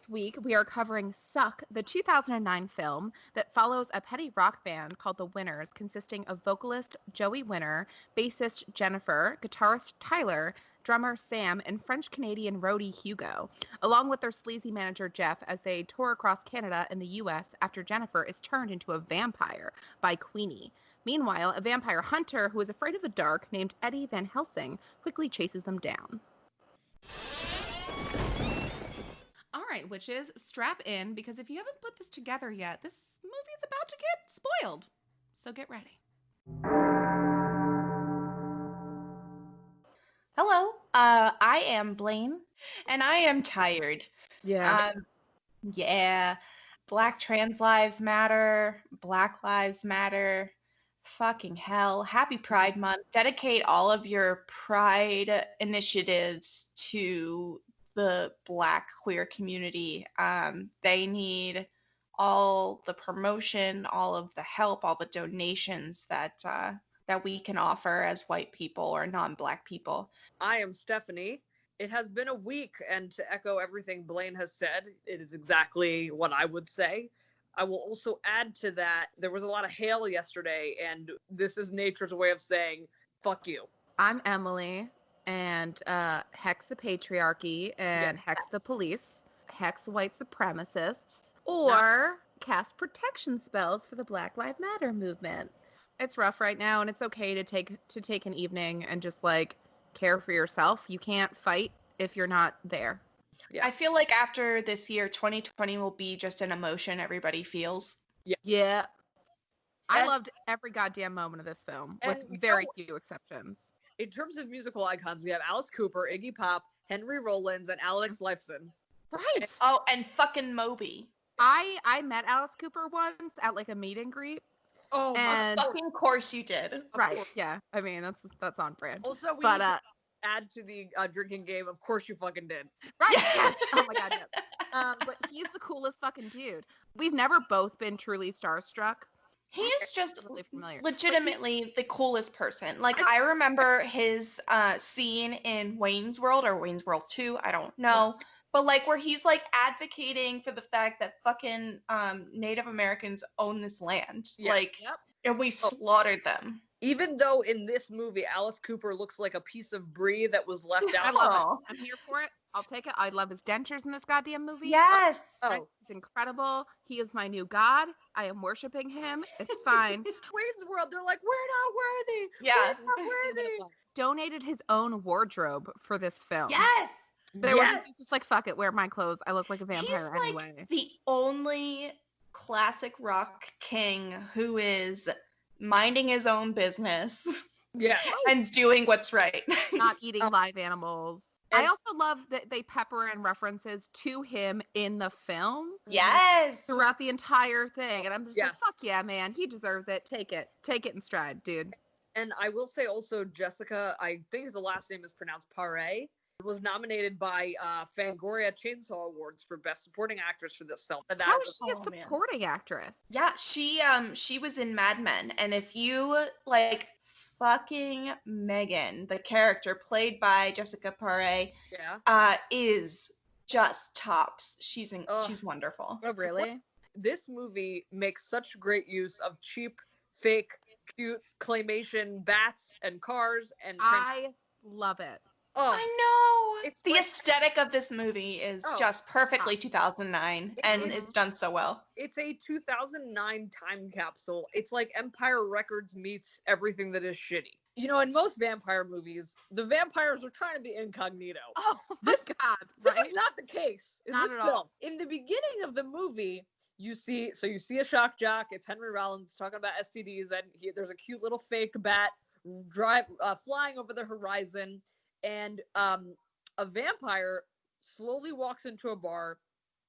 week, we are covering Suck, the 2009 film that follows a petty rock band called The Winners, consisting of vocalist Joey Winner, bassist Jennifer, guitarist Tyler, drummer Sam, and French-Canadian roadie Hugo, along with their sleazy manager Jeff as they tour across Canada and the U.S. after Jennifer is turned into a vampire by Queenie. Meanwhile, a vampire hunter who is afraid of the dark, named Eddie Van Helsing, quickly chases them down. All right, witches, strap in, because if you haven't put this together yet, this movie is about to get spoiled. So get ready. Hello, I am Blaine, and I am tired. Yeah. Yeah, Black trans lives matter, Black lives matter. Fucking hell. Happy Pride Month. Dedicate all of your pride initiatives to the Black queer community. They need all the promotion, all of the help, all the donations that we can offer as white people or non-Black people. I am Stephanie. It has been a week, and to echo everything Blaine has said, it is exactly what I would say. I will also add to that, there was a lot of hail yesterday, and this is nature's way of saying, fuck you. I'm Emily, and hex the patriarchy, and hex the police, hex white supremacists, or cast protection spells for the Black Lives Matter movement. It's rough right now, and it's okay to take an evening and just, like, care for yourself. You can't fight if you're not there. Yeah. I feel like after this year, 2020 will be just an emotion everybody feels. Yeah. I loved every goddamn moment of this film, with very few exceptions. In terms of musical icons, we have Alice Cooper, Iggy Pop, Henry Rollins, and Alex Lifeson. Right. And fucking Moby. I met Alice Cooper once at, like, a meet and greet. Oh, and fucking course you did. Right, yeah. I mean, that's on brand. Also, we need to add to the drinking game, of course you fucking did. Right, yes. Oh my god, yes. But he's the coolest fucking dude. We've never both been truly starstruck. He is just legitimately the coolest person. Like, I remember his scene in Wayne's World, or Wayne's World 2, I don't know. But, like, where he's, like, advocating for the fact that fucking Native Americans own this land. Yes. Like, and we slaughtered them. Even though in this movie, Alice Cooper looks like a piece of brie that was left out. I love it. I'm here for it. I'll take it. I love his dentures in this goddamn movie. Yes. Oh. He's incredible. He is my new god. I am worshiping him. It's fine. Wayne's World, they're like, we're not worthy. Yeah. We're not worthy. Donated his own wardrobe for this film. Yes. They were just like, fuck it, wear my clothes. I look like a vampire He's anyway. Like the only classic rock king who is minding his own business. Yeah. And doing what's right. Not eating live animals. I also love that they pepper in references to him in the film. Yes. Throughout the entire thing. And I'm just like, fuck yeah, man. He deserves it. Take it. Take it in stride, dude. And I will say also, Jessica, I think the last name is pronounced Paré, was nominated by Fangoria Chainsaw Awards for Best Supporting Actress for this film. And how is she a supporting actress? Yeah, she was in Mad Men. And if you, like, fucking Megan, the character played by Jessica Paré, is just tops. She's wonderful. Oh, really? This movie makes such great use of cheap, fake, cute claymation bats and cars and I love it. Oh, I know. It's the aesthetic of this movie is just perfectly 2009, and it's done so well. It's a 2009 time capsule. It's like Empire Records meets everything that is shitty. You know, in most vampire movies, the vampires are trying to be incognito. Oh my god! This is not the case in this film. In the beginning of the movie, you see a shock jock. It's Henry Rollins talking about STDs, and there's a cute little fake bat flying over the horizon. And a vampire slowly walks into a bar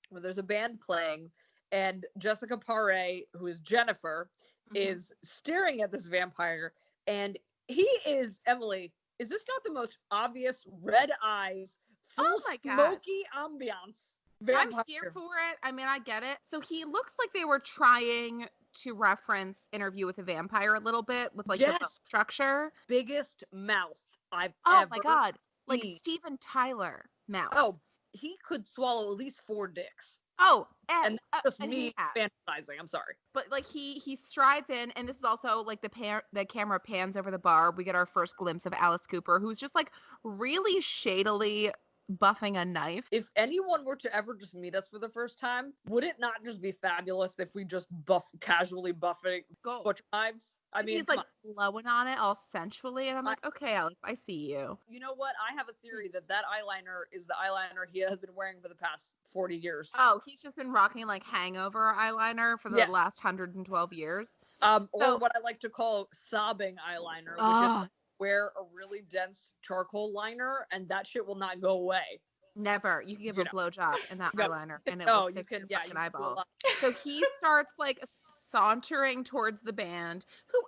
where there's a band playing, and Jessica Paré, who is Jennifer, is staring at this vampire, and he is, Emily, is this not the most obvious red eyes, full smoky ambiance vampire? I'm here for it. I mean, I get it. So he looks like they were trying to reference Interview with a Vampire a little bit with, like, the structure. Biggest mouth I've ever my god. Like Steven Tyler mouth. Oh, he could swallow at least 4 dicks. Oh, And that's just and me fantasizing. I'm sorry. But like he strides in, and this is also like the camera pans over the bar. We get our first glimpse of Alice Cooper, who's just like really shadily buffing a knife. If anyone were to ever just meet us for the first time, would it not just be fabulous if we just casually buffing butcher knives? I mean, he's like blowing on it all sensually, and I'm like, okay, Alex, I see you. You know what? I have a theory that eyeliner is the eyeliner he has been wearing for the past 40 years. Oh, he's just been rocking like hangover eyeliner for the last 112 years. Or what I like to call sobbing eyeliner, which is wear a really dense charcoal liner, and that shit will not go away. Never. You can give a blowjob in that eyeliner, and it will fix your fucking eyeball. So he starts like sauntering towards the band, who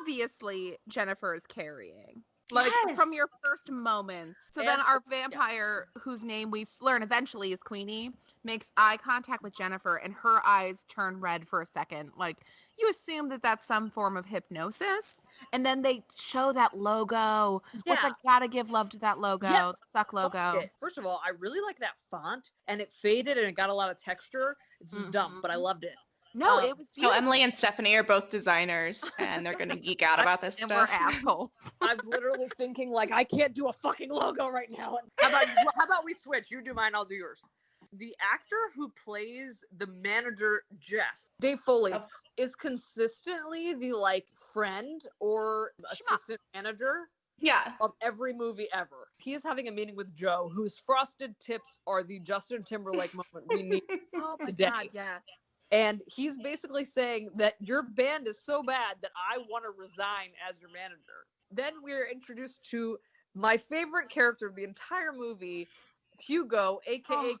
obviously Jennifer is carrying. Like from your first moments. So then our vampire, whose name we learn eventually is Queenie, makes eye contact with Jennifer, and her eyes turn red for a second. Like, you assume that that's some form of hypnosis. And then they show that logo, which I gotta give love to that logo, the Suck logo. First of all, I really like that font, and it faded and it got a lot of texture. It's just dumb, but I loved it. No, it was beautiful. So Emily and Stephanie are both designers, and they're gonna geek out about this and stuff. We're assholes. I'm literally thinking like, I can't do a fucking logo right now. How about we switch? You do mine, I'll do yours. The actor who plays the manager, Jeff, Dave Foley, is consistently the like friend or assistant manager of every movie ever. He is having a meeting with Joe, whose frosted tips are the Justin Timberlake moment we need today. God, yeah. And he's basically saying that your band is so bad that I want to resign as your manager. Then we're introduced to my favorite character of the entire movie, Hugo, aka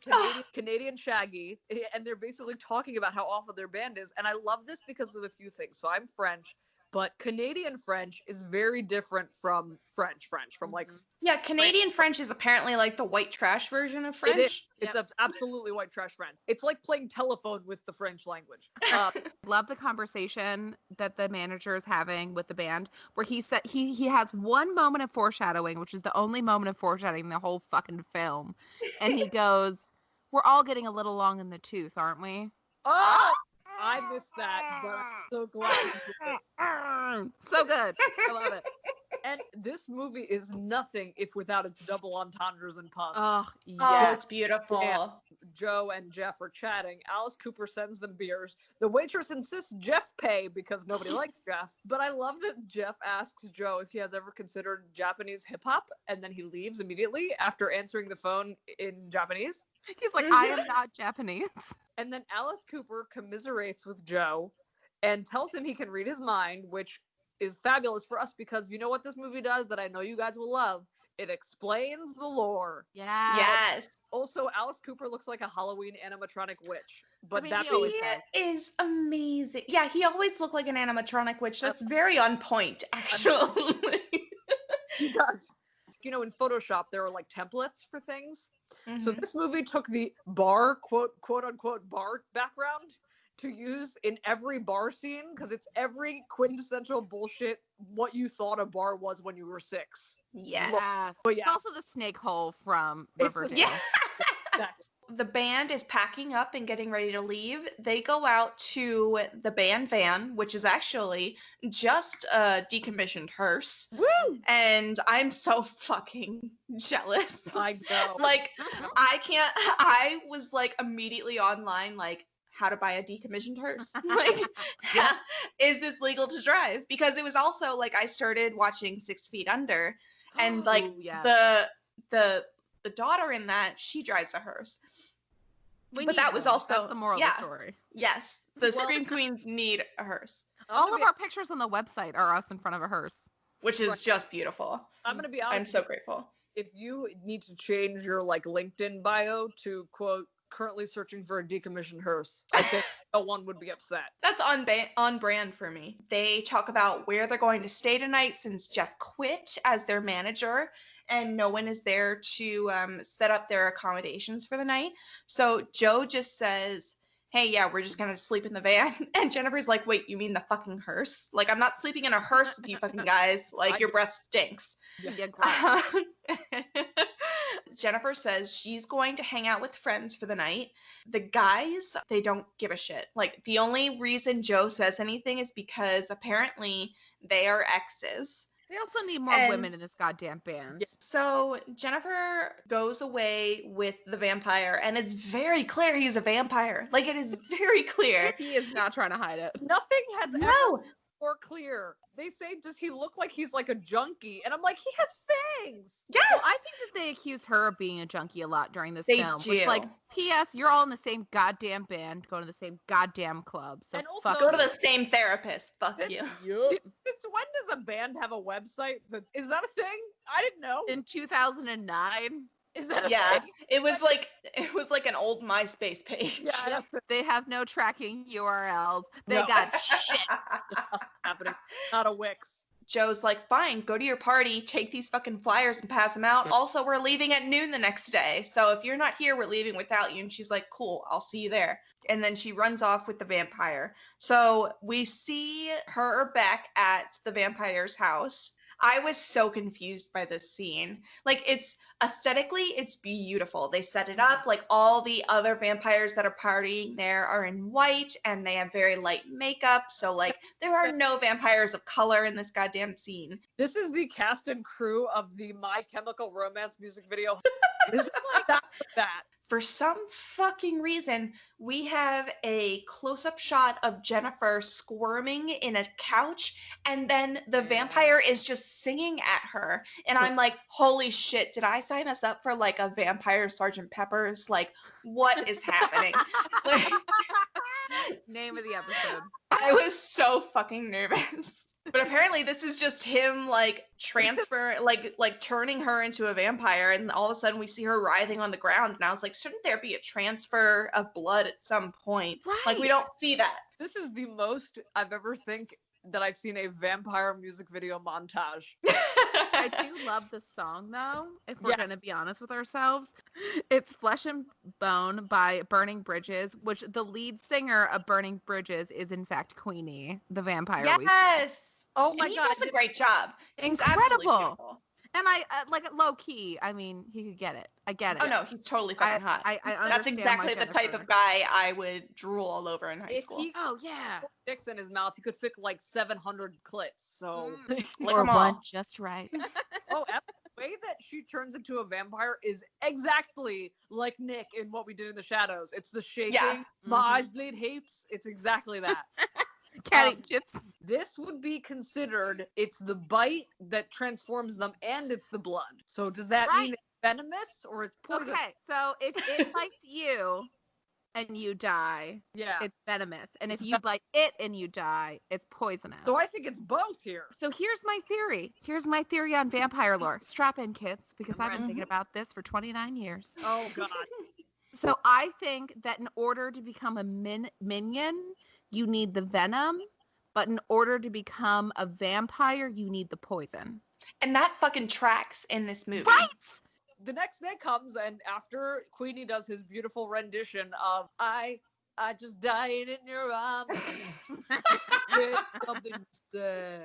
Canadian Shaggy, and they're basically talking about how awful their band is. And I love this because of a few things. So I'm French, but Canadian French is very different from French, from like... Yeah, Canadian French is apparently like the white trash version of French. It is. It's absolutely white trash French. It's like playing telephone with the French language. Love the conversation that the manager is having with the band, where he said he has one moment of foreshadowing, which is the only moment of foreshadowing in the whole fucking film. And he goes, "We're all getting a little long in the tooth, aren't we?" Oh! I missed that, but I'm so glad you did it. So good. I love it. And this movie is nothing if without its double entendres and puns. Oh, yeah. It's beautiful. And Joe and Jeff are chatting. Alice Cooper sends them beers. The waitress insists Jeff pay because nobody likes Jeff. But I love that Jeff asks Joe if he has ever considered Japanese hip-hop, and then he leaves immediately after answering the phone in Japanese. He's like, I am not Japanese. And then Alice Cooper commiserates with Joe and tells him he can read his mind, which is fabulous for us because you know what this movie does that I know you guys will love? It explains the lore. Yeah. Yes. Also, Alice Cooper looks like a Halloween animatronic witch. But he is amazing. Yeah, he always looked like an animatronic witch. That's very on point, actually. He does. You know, in Photoshop, there are like templates for things. Mm-hmm. So this movie took the bar, quote unquote, bar background to use in every bar scene because it's every quintessential bullshit what you thought a bar was when you were 6. Yes. But yeah. It's also the snake hole from Riverdale. Yeah. The band is packing up and getting ready to leave. They go out to the band van, which is actually just a decommissioned hearse. Woo! And I'm so fucking jealous. I know. Like, I was like immediately online, like, how to buy a decommissioned hearse. Like, is this legal to drive? Because it was also like I started watching 6 Feet Under, and like the daughter in that, she drives a hearse. But that was also that's the moral of the story. Yes, the Scream Queens need a hearse. All of our pictures on the website are us in front of a hearse, which is just beautiful. I'm gonna be honest. I'm so grateful. If you need to change your like LinkedIn bio to quote currently searching for a decommissioned hearse, I think no one would be upset. That's on brand for me. They talk about where they're going to stay tonight since Jeff quit as their manager and no one is there to set up their accommodations for the night. So Joe just says, hey, yeah, we're just going to sleep in the van. And Jennifer's like, wait, you mean the fucking hearse? Like, I'm not sleeping in a hearse with you fucking guys. Like, your breath stinks. Yeah, Jennifer says she's going to hang out with friends for the night. The guys, they don't give a shit. Like, the only reason Joe says anything is because apparently they are exes. They also need more women in this goddamn band. So Jennifer goes away with the vampire, and it's very clear he's a vampire. Like, it is very clear. He is not trying to hide it. Nothing has ever been more clear. They say, does he look like he's like a junkie? And I'm like, he has fangs. Yes. Well, I think that they accuse her of being a junkie a lot during this film. Do. It's like, P.S. You're all in the same goddamn band, going to the same goddamn club. So and also, go to the same therapist. Fuck you. Since when does a band have a website? Is that a thing? I didn't know. In 2009. Is that a thing? It was like an old MySpace page. Yeah, they have no tracking URLs. They got shit happening. Not a Wix. Joe's like, fine, go to your party, take these fucking flyers and pass them out. Also, we're leaving at noon the next day. So if you're not here, we're leaving without you. And she's like, cool, I'll see you there. And then she runs off with the vampire. So we see her back at the vampire's house. I was so confused by this scene. Like, it's aesthetically, it's beautiful. They set it up like all the other vampires that are partying there are in white and they have very light makeup. So, like, there are no vampires of color in this goddamn scene. This is the cast and crew of the My Chemical Romance music video. This is like that. For some fucking reason, we have a close-up shot of Jennifer squirming in a couch, and then the vampire is just singing at her. And I'm like, holy shit, did I sign us up for like a vampire Sergeant Pepper's? Like, what is happening? Like, name of the episode. I was so fucking nervous. But apparently this is just him like like turning her into a vampire, and all of a sudden we see her writhing on the ground, and I was like, shouldn't there be a transfer of blood at some point? Right. Like, we don't see that. This is the most I've ever think that I've seen a vampire music video montage. I do love the song though, if we're going to be honest with ourselves. It's Flesh and Bone by Burning Bridges, which the lead singer of Burning Bridges is in fact Queenie, the vampire. Yes. Oh my God. He God. does a great job. Incredible. And I like low key. I mean, he could get it. I get it. Oh no, he's totally fucking hot. I That's exactly the type of guy I would drool all over in high school. Oh yeah. Dicks in his mouth, he could fit like 700 clits. So lick or them one all. Just right. Oh, the way that she turns into a vampire is exactly like Nick in What We Did in the Shadows. It's the shaking. Yeah. My eyes bleed heaps. It's exactly that. Cat eat chips. This would be considered, it's the bite that transforms them and it's the blood. So does that mean it's venomous or it's poison? Okay, so if it bites you and you die, it's venomous. And if you bite it and you die, it's poisonous. So I think it's both here. So here's my theory. Here's my theory on vampire lore. Strap in, kids, because I've been thinking about this for 29 years. Oh, God. So I think that in order to become a minion, you need the venom, but in order to become a vampire, you need the poison. And that fucking tracks in this movie. Right? The next day comes, and after Queenie does his beautiful rendition of I just died in your arms. With something to say.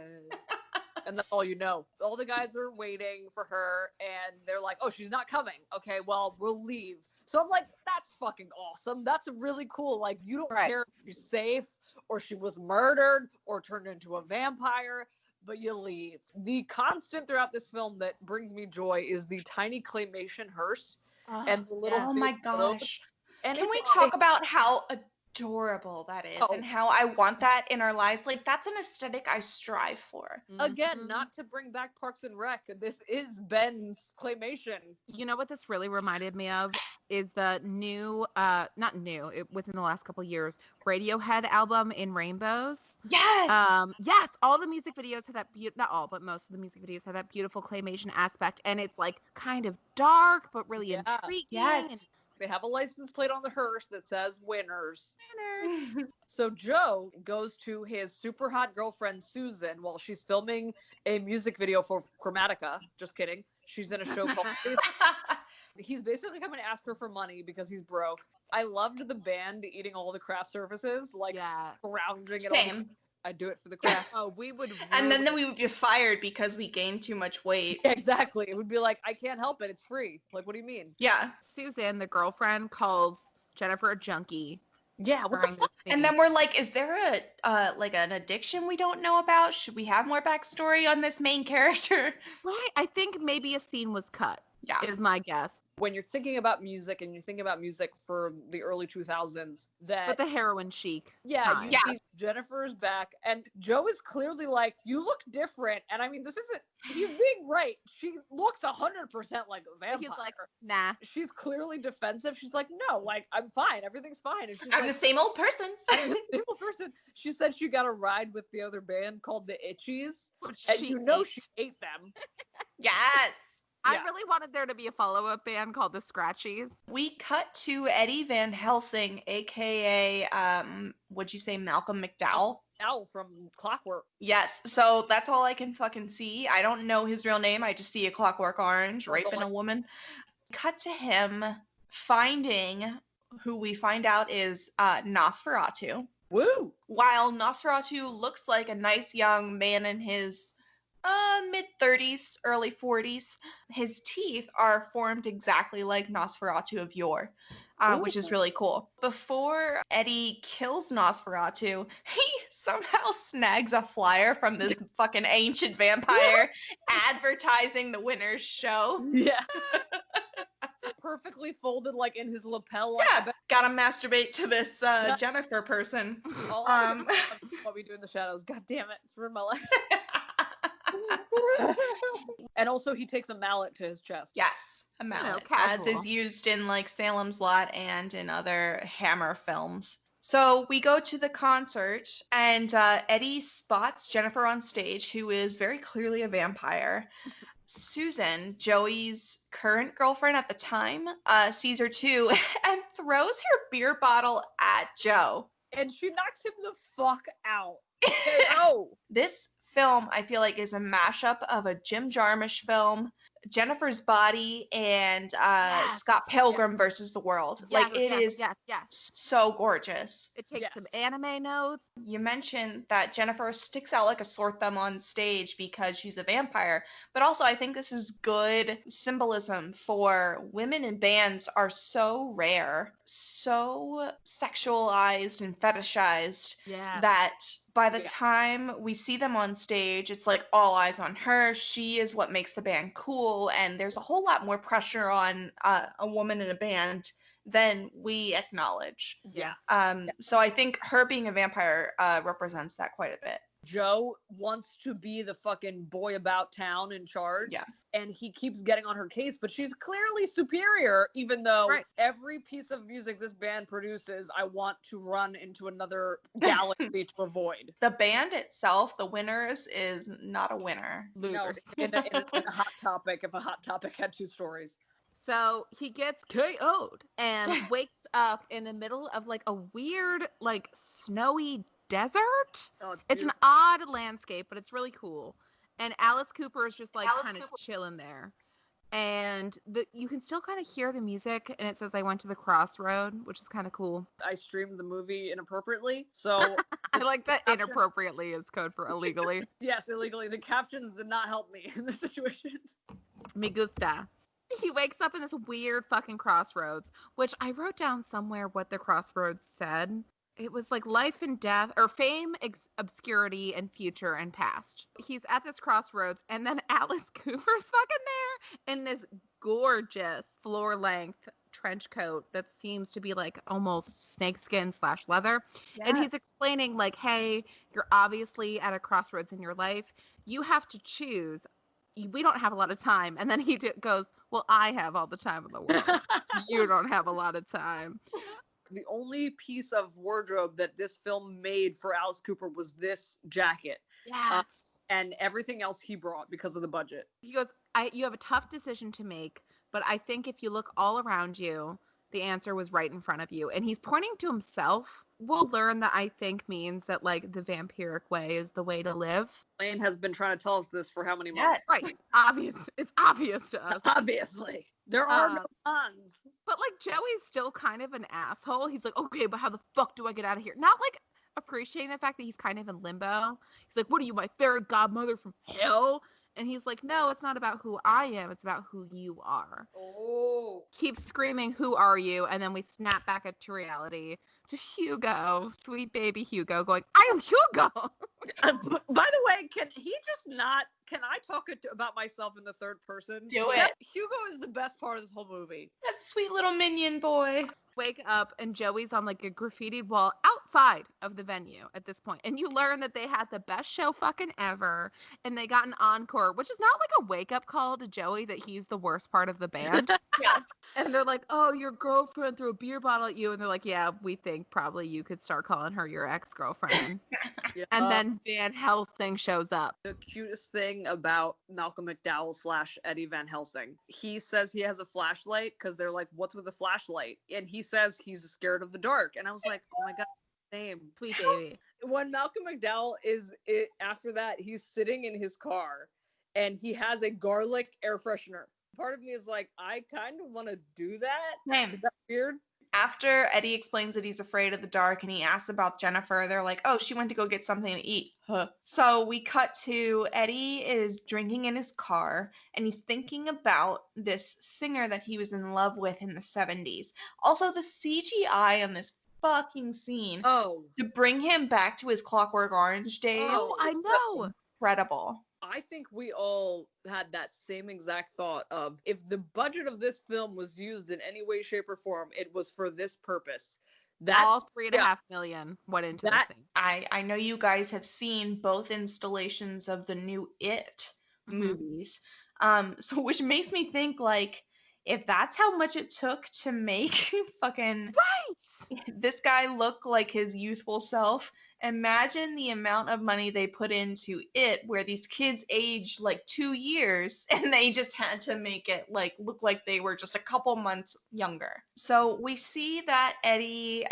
And that's all you know. All the guys are waiting for her, and they're like, oh, she's not coming. Okay, well, we'll leave. So I'm like, that's fucking awesome. That's really cool. Like, you don't care if she's safe, or she was murdered, or turned into a vampire, but you leave. The constant throughout this film that brings me joy is the tiny claymation hearse and the little. Oh my gosh! And can we talk about how adorable that is and how I want that in our lives? Like, that's an aesthetic I strive for. Again, not to bring back Parks and Rec, this is Ben's claymation. You know what this really reminded me of is the new, within the last couple years, Radiohead album In Rainbows. Yes. Yes, all the music videos have that not all, but most of the music videos have that beautiful claymation aspect, and it's like kind of dark but really intriguing. Yes. And they have a license plate on the hearse that says winners. So Joe goes to his super hot girlfriend Susan while she's filming a music video for Chromatica. Just kidding. She's in a show called He's basically coming to ask her for money because he's broke. I loved the band eating all the craft services, like scrounging it all. I'd do it for the craft. Oh, we would. And then we would be fired because we gained too much weight. Yeah, exactly. It would be like, I can't help it. It's free. Like, what do you mean? Yeah. Susan, the girlfriend, calls Jennifer a junkie. Yeah, what the fuck? And then we're like, is there a like an addiction we don't know about? Should we have more backstory on this main character? Right. I think maybe a scene was cut. Yeah. Is my guess. When you're thinking about music and you're thinking about music for the early 2000s, that But the heroin chic. yeah, time. you see Jennifer's back, and Joe is clearly like, you look different. And I mean, this isn't, he's being right. She looks 100% like a vampire. He's like, nah. She's clearly defensive. She's like, no, like, I'm fine. Everything's fine. And she's I'm like, the same old person. I'm the same old person. She said she got a ride with the other band called the Itchies. Which And she you know ate. she ate them. Yes. I Yeah. really wanted there to be a follow-up band called the Scratchies. We cut to Eddie Van Helsing, aka would you say Malcolm McDowell? Al from Clockwork. Yes. So that's all I can fucking see. I don't know his real name. I just see a Clockwork Orange That's raping all a woman. Cut to him finding who we find out is Nosferatu. Woo! While Nosferatu looks like a nice young man in his mid-30s, early 40s, his teeth are formed exactly like Nosferatu of yore, which is really cool. Before Eddie kills Nosferatu, he somehow snags a flyer from this fucking ancient vampire advertising the winner's show. Yeah. Perfectly folded, like in his lapel. Like, Yeah, gotta masturbate to this Jennifer person. All what we do in the shadows. God damn it. It's ruined my life. And also he takes a mallet to his chest. Yes, a mallet, as casual. is used in like Salem's Lot and in other Hammer films. So we go to the concert, and Eddie spots Jennifer on stage, who is very clearly a vampire. Susan, Joey's current girlfriend at the time, sees her too and throws her beer bottle at Joe. And she knocks him the fuck out. Oh, This film, I feel like, is a mashup of a Jim Jarmusch film, Jennifer's Body, and Yes. Scott Pilgrim versus the World. Like, it is Yes. so gorgeous. It takes Yes. some anime notes. You mentioned that Jennifer sticks out like a sore thumb on stage because she's a vampire, but also I think this is good symbolism for women in bands are so rare, so sexualized and fetishized Yeah. that by the Yeah. time we see them on stage, it's like all eyes on her. She is what makes the band cool, and there's a whole lot more pressure on a woman in a band than we acknowledge. yeah. So I think her being a vampire represents that quite a bit. Joe wants to be the fucking boy about town in charge. Yeah. And he keeps getting on her case, but she's clearly superior, even though Right. every piece of music this band produces, I want to run into another galaxy to avoid. The band itself, the Winners, is not a winner. No, Losers. in a hot topic, if a hot topic had two stories. So he gets KO'd and wakes up in the middle of like a weird, like snowy desert. Oh, It's an beautiful. odd landscape, but it's really cool. And Alice Cooper is just like Alice kind of Cooper. chilling there. And you can still kind of hear the music, and it says I went to the crossroad, which is kind of cool. I streamed the movie inappropriately, so I like that Caption. inappropriately is code for illegally. yes, illegally. The captions did not help me in this situation. Me gusta. He wakes up in this weird fucking crossroads, which I wrote down somewhere what the crossroads said. It was like life and death, or fame, obscurity, and future and past. He's at this crossroads, and then Alice Cooper's fucking there in this gorgeous floor-length trench coat that seems to be like almost snakeskin / leather. And he's explaining like, hey, you're obviously at a crossroads in your life. You have to choose. We don't have a lot of time. And then he goes, well, I have all the time in the world. You don't have a lot of time. The only piece of wardrobe that this film made for Alice Cooper was this jacket. Yes. And everything else he brought because of the budget. He goes, you have a tough decision to make, but I think if you look all around you, the answer was right in front of you. And he's pointing to himself. We'll learn that I think means that like the vampiric way is the way to live. Lane has been trying to tell us this for how many months? Right. Obvious. It's obvious to us. Obviously. There are no puns. But like Joey's still kind of an asshole. He's like, okay, but how the fuck do I get out of here? Not like appreciating the fact that he's kind of in limbo. He's like, what are you, my fairy godmother from hell? And he's like, no, it's not about who I am. It's about who you are. Oh. Keeps screaming, who are you? And then we snap back to reality to Hugo, sweet baby Hugo, going, I am Hugo. By the way, can I talk about myself in the third person? Do it. Hugo is the best part of this whole movie. That sweet little minion boy. Wake up and Joey's on like a graffitied wall outside of the venue at this point. And you learn that they had the best show fucking ever and they got an encore, which is not like a wake up call to Joey that he's the worst part of the band. Yeah. And they're like, oh, your girlfriend threw a beer bottle at you. And they're like, yeah, we think probably you could start calling her your ex-girlfriend. Yeah. And then Van Helsing shows up. The cutest thing about Malcolm McDowell / Eddie Van Helsing, he says he has a flashlight because they're like, what's with a flashlight? And he says he's scared of the dark. And I was like, oh my God, same. Sweet baby. When Malcolm McDowell after that, he's sitting in his car and he has a garlic air freshener. Part of me is like, I kind of want to do that. Same. Is that weird? After Eddie explains that he's afraid of the dark and he asks about Jennifer, they're like, oh, she went to go get something to eat. Huh. So we cut to Eddie is drinking in his car and he's thinking about this singer that he was in love with in the 70s. Also, the CGI on this fucking scene to bring him back to his Clockwork Orange days. Oh, I know. Incredible. I think we all had that same exact thought of if the budget of this film was used in any way, shape, or form, it was for this purpose. All $3.5 million went into the scene. I know you guys have seen both installations of the new It movies. So which makes me think like if that's how much it took to make fucking this guy look like his youthful self, imagine the amount of money they put into It where these kids aged like 2 years and they just had to make it like look like they were just a couple months younger. So we see that Eddie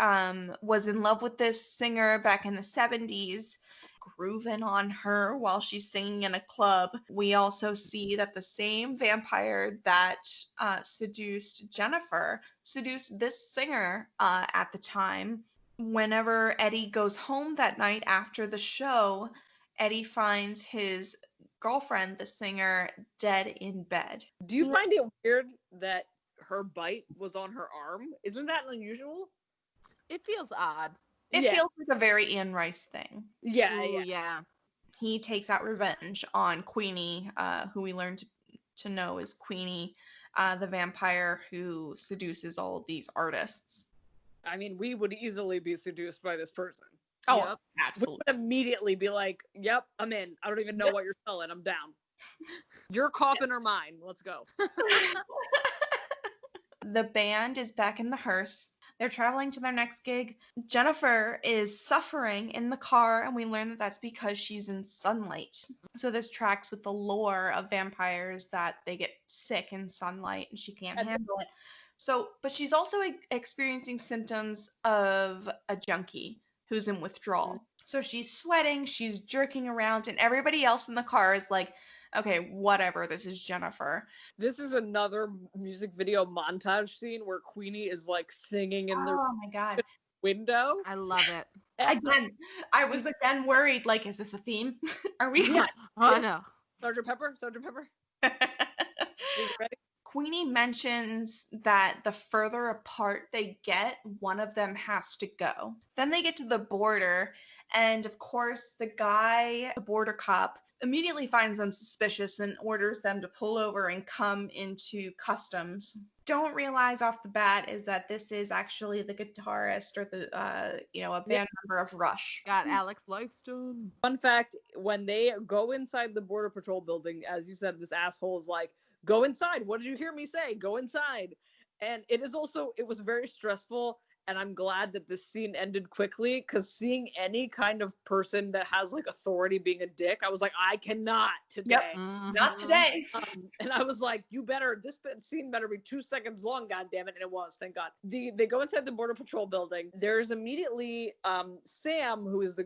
was in love with this singer back in the 70s, grooving on her while she's singing in a club. We also see that the same vampire that seduced Jennifer seduced this singer at the time. Whenever Eddie goes home that night after the show, Eddie finds his girlfriend, the singer, dead in bed. Do you find it weird that her bite was on her arm? Isn't that unusual? It feels odd. It feels like a very Anne Rice thing. Yeah. He takes out revenge on Queenie, who we learned to know is Queenie, the vampire who seduces all of these artists. I mean, we would easily be seduced by this person. Oh, Yep. absolutely. We would immediately be like, yep, I'm in. I don't even know what you're selling. I'm down. Your coffin or mine. Let's go. The band is back in the hearse. They're traveling to their next gig. Jennifer is suffering in the car, and we learn that that's because she's in sunlight. So this tracks with the lore of vampires that they get sick in sunlight and she can't handle it. So, but she's also experiencing symptoms of a junkie who's in withdrawal. So she's sweating, she's jerking around, and everybody else in the car is like, okay, whatever, this is Jennifer. This is another music video montage scene where Queenie is like singing in the Oh my God. window. I love it. Again, I was worried, like, is this a theme? Are we? Yeah. Oh, no. Sergeant Pepper? You ready? Queenie mentions that the further apart they get, one of them has to go. Then they get to the border, and of course, the border cop, immediately finds them suspicious and orders them to pull over and come into customs. Don't realize off the bat is that this is actually the guitarist or the a band member of Rush. Got Alex Lifestone. Fun fact, when they go inside the Border Patrol building, as you said, this asshole is like, go inside. What did you hear me say? Go inside. And it was very stressful. And I'm glad that this scene ended quickly because seeing any kind of person that has like authority being a dick, I was like, I cannot today. Yep. Not today. And I was like, this scene better be 2 seconds long, goddammit. And it was, thank God. They go inside the Border Patrol building. There's immediately Sam, who is the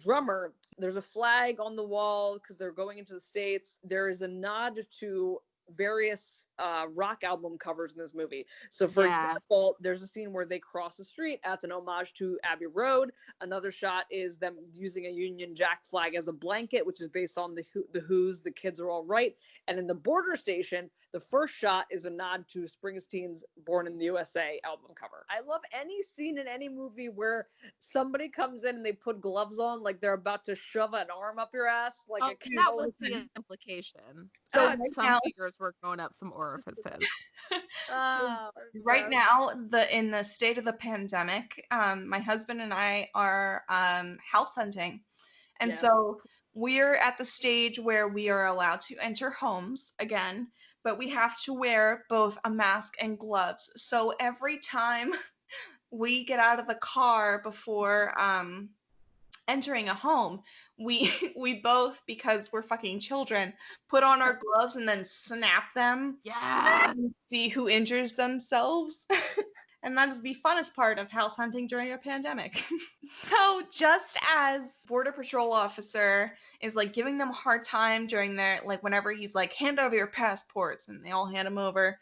drummer. There's a flag on the wall because they're going into the States. There is a nod to various rock album covers in this movie. So, for example, there's a scene where they cross the street. That's an homage to Abbey Road. Another shot is them using a Union Jack flag as a blanket, which is based on the Who's "The Kids Are All Right." And in the border station, the first shot is a nod to Springsteen's "Born in the USA" album cover. I love any scene in any movie where somebody comes in and they put gloves on, like they're about to shove an arm up your ass. Like that was the implication. So some fingers were going up some orifices. Right now, in the state of the pandemic, my husband and I are house hunting, and so we're at the stage where we are allowed to enter homes again, but we have to wear both a mask and gloves. So every time we get out of the car before entering a home, we both, because we're fucking children, put on our gloves and then snap them. And see who injures themselves. And that is the funnest part of house hunting during a pandemic. So just as Border Patrol officer is like giving them a hard time during their, like, whenever he's like, hand over your passports, and they all hand him over,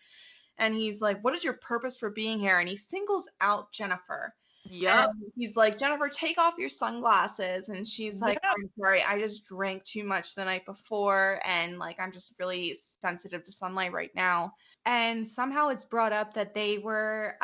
and he's like, what is your purpose for being here? And he singles out Jennifer. And he's like, Jennifer, take off your sunglasses. And she's like, I'm sorry, I just drank too much the night before, and like I'm just really sensitive to sunlight right now. And somehow it's brought up that they were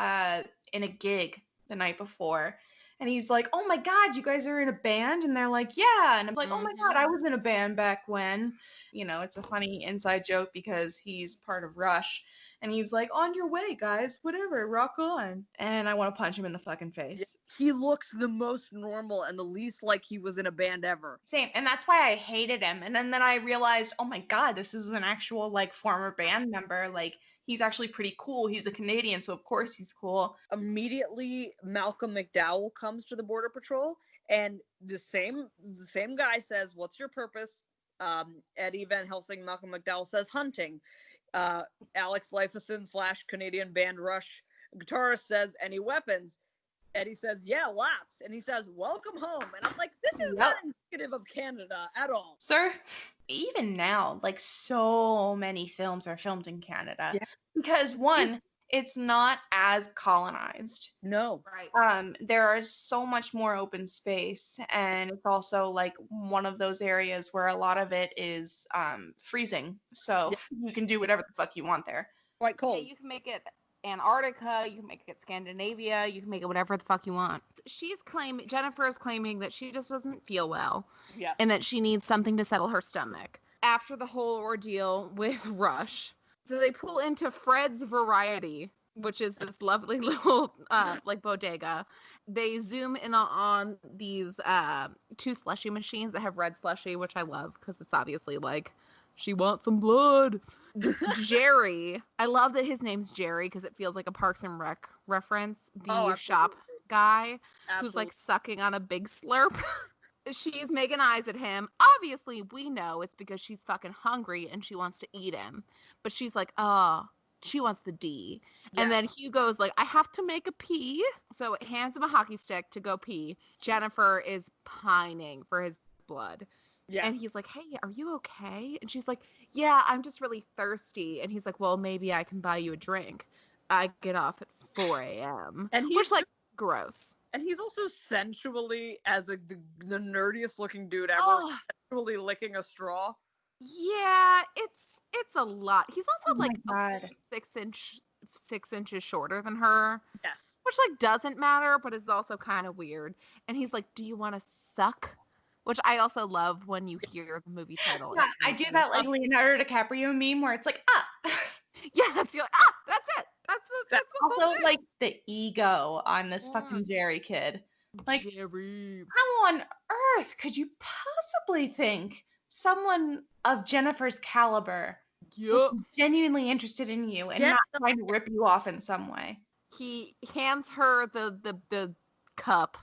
in a gig the night before. And he's like, oh my God, you guys are in a band? And they're like, yeah. And I'm like, oh my God, I was in a band back when. You know, it's a funny inside joke because he's part of Rush. And he's like, on your way, guys, whatever, rock on. And I want to punch him in the fucking face. He looks the most normal and the least like he was in a band ever. Same. And that's why I hated him. And then I realized, oh my God, this is an actual like former band member. Like, he's actually pretty cool. He's a Canadian, so of course he's cool. Immediately, Malcolm McDowell comes to the Border Patrol, and the same guy says, what's your purpose? Eddie Van Helsing, Malcolm McDowell says hunting. Alex Lifeson / Canadian band Rush guitarist says, any weapons? Eddie says, yeah, lots. And he says, welcome home. And I'm like, this is not indicative of Canada at all. Sir, even now, like, so many films are filmed in Canada. Yeah. Because one, it's not as colonized. No. Right. There is so much more open space, and it's also like one of those areas where a lot of it is freezing. So you can do whatever the fuck you want there. Quite cold. Yeah, you can make it Antarctica, you can make it Scandinavia, you can make it whatever the fuck you want. Jennifer is claiming that she just doesn't feel well. Yes. And that she needs something to settle her stomach. After the whole ordeal with Rush, so they pull into Fred's Variety, which is this lovely little like bodega. They zoom in on these two slushy machines that have red slushy, which I love because it's obviously like, she wants some blood. Jerry, I love that his name's Jerry because it feels like a Parks and Rec reference. The shop guy who's like sucking on a big slurp. She's making eyes at him. Obviously, we know it's because she's fucking hungry and she wants to eat him. But she's like, she wants the D. Yes. And then Hugo's like, I have to make a pee. So it hands him a hockey stick to go pee. Jennifer is pining for his blood. Yes. And he's like, hey, are you okay? And she's like, yeah, I'm just really thirsty. And he's like, well, maybe I can buy you a drink. I get off at 4 a.m. And he's like, gross. And he's also sensually, as the nerdiest looking dude ever, sensually licking a straw. Yeah, it's a lot. He's also like 6 inches shorter than her. Yes. Which like doesn't matter, but is also kind of weird. And he's like, do you want to suck? Which I also love when you hear the movie title. Yeah, I do that like Leonardo DiCaprio meme where it's like, Yes, you're like, that's it. That's also like the ego on this fucking Jerry kid. Like, Jerry. How on earth could you possibly think someone of Jennifer's caliber is genuinely interested in you and not trying to rip you off in some way? He hands her the cup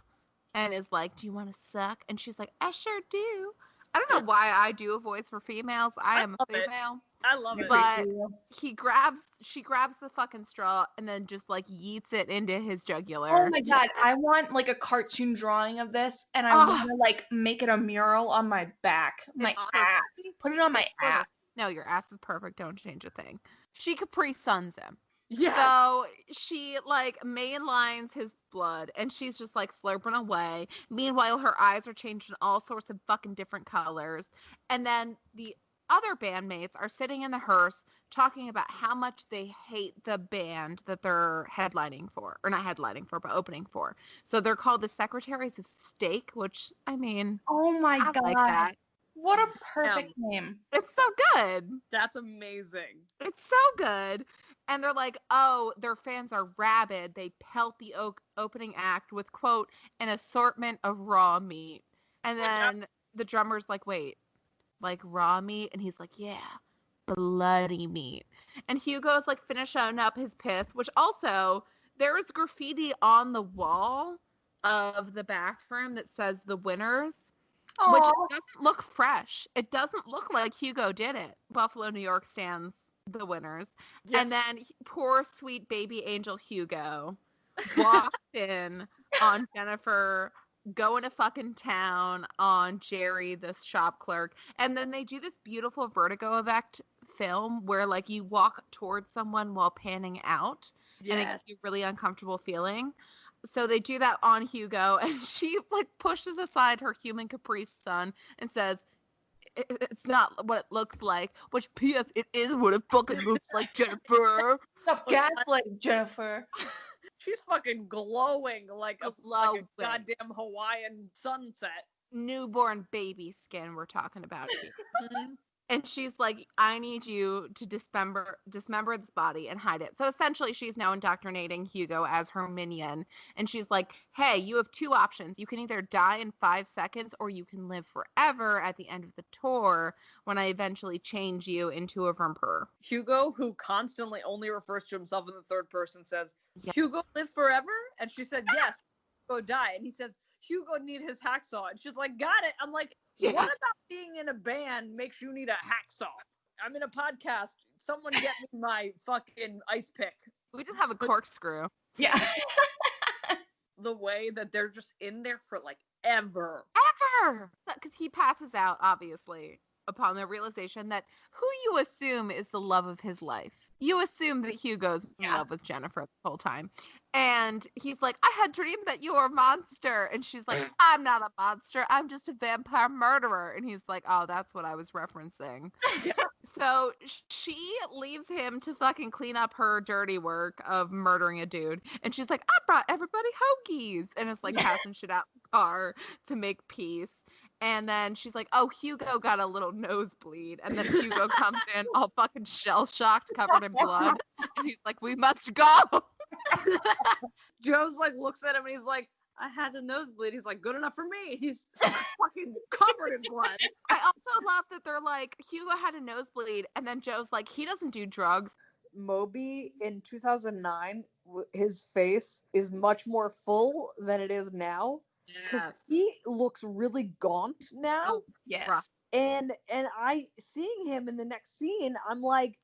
and is like, do you want to suck? And she's like, I sure do. I don't know why I do a voice for females. I am a female. I love it. But she grabs the fucking straw and then just like yeets it into his jugular. Oh my God. I want like a cartoon drawing of this and I want to like make it a mural on my back, my ass. Put it on my ass. No, your ass is perfect. Don't change a thing. She Capri Suns him. Yes. So she like mainlines his blood and she's just like slurping away. Meanwhile, her eyes are changed in all sorts of fucking different colors. And then the other bandmates are sitting in the hearse talking about how much they hate the band that they're headlining for, or not headlining for, but opening for. So they're called the Secretaries of Steak, which I mean, Oh my I God. like that. What a perfect name. It's so good. That's amazing. It's so good. And they're like, oh, their fans are rabid. They pelt the opening act with, quote, an assortment of raw meat. And then the drummer's like, wait, like raw meat? And he's like, yeah, bloody meat. And Hugo's like finishing up his piss, which also, there is graffiti on the wall of the bathroom that says the winners. Which Oh, doesn't look fresh. It doesn't look like Hugo did it. Buffalo, New York stands the winners. Yes. And then poor sweet baby angel Hugo walks in on Jennifer going to fucking town on Jerry, this shop clerk. And then they do this beautiful vertigo effect film where like you walk towards someone while panning out. And it gives you a really uncomfortable feeling. So they do that on Hugo, and she like pushes aside her human Capri Sun and says, "It's not what it looks like." Which, P.S., it is what it fucking looks like, Jennifer. stop gaslighting, Jennifer. She's fucking glowing like a goddamn Hawaiian sunset. Newborn baby skin we're talking about here. And she's like, I need you to dismember this body and hide it. So essentially, she's now indoctrinating Hugo as her minion. And she's like, hey, you have two options. You can either die in 5 seconds or you can live forever at the end of the tour when I eventually change you into a vampire. Hugo, who constantly only refers to himself in the third person, says, Hugo live forever? And she said, yes, Hugo die. And he says, Hugo need his hacksaw. And she's like, got it. I'm like, what about being in a band makes you need a hacksaw? I'm in a podcast. Someone get me my fucking ice pick. We just have a corkscrew. Yeah. The way that they're just in there for like ever. Because he passes out, obviously, upon the realization that who you assume is the love of his life. You assume that Hugo's in love with Jennifer this whole time. And he's like, I had dreamed that you were a monster. And she's like, I'm not a monster. I'm just a vampire murderer. And he's like, oh, that's what I was referencing. So she leaves him to fucking clean up her dirty work of murdering a dude. And she's like, I brought everybody hoagies. And it's like passing shit out in the car to make peace. And then she's like, oh, Hugo got a little nosebleed. And then Hugo comes in all fucking shell-shocked, covered in blood. And he's like, we must go. Joe's like, looks at him and he's like, I had a nosebleed. He's like, good enough for me. He's fucking covered in blood. I also love that they're like, Hugo had a nosebleed. And then Joe's like, he doesn't do drugs. Moby in 2009, his face is much more full than it is now. Because he looks really gaunt now. Oh, yes. rough. And I seeing him in the next scene, I'm like,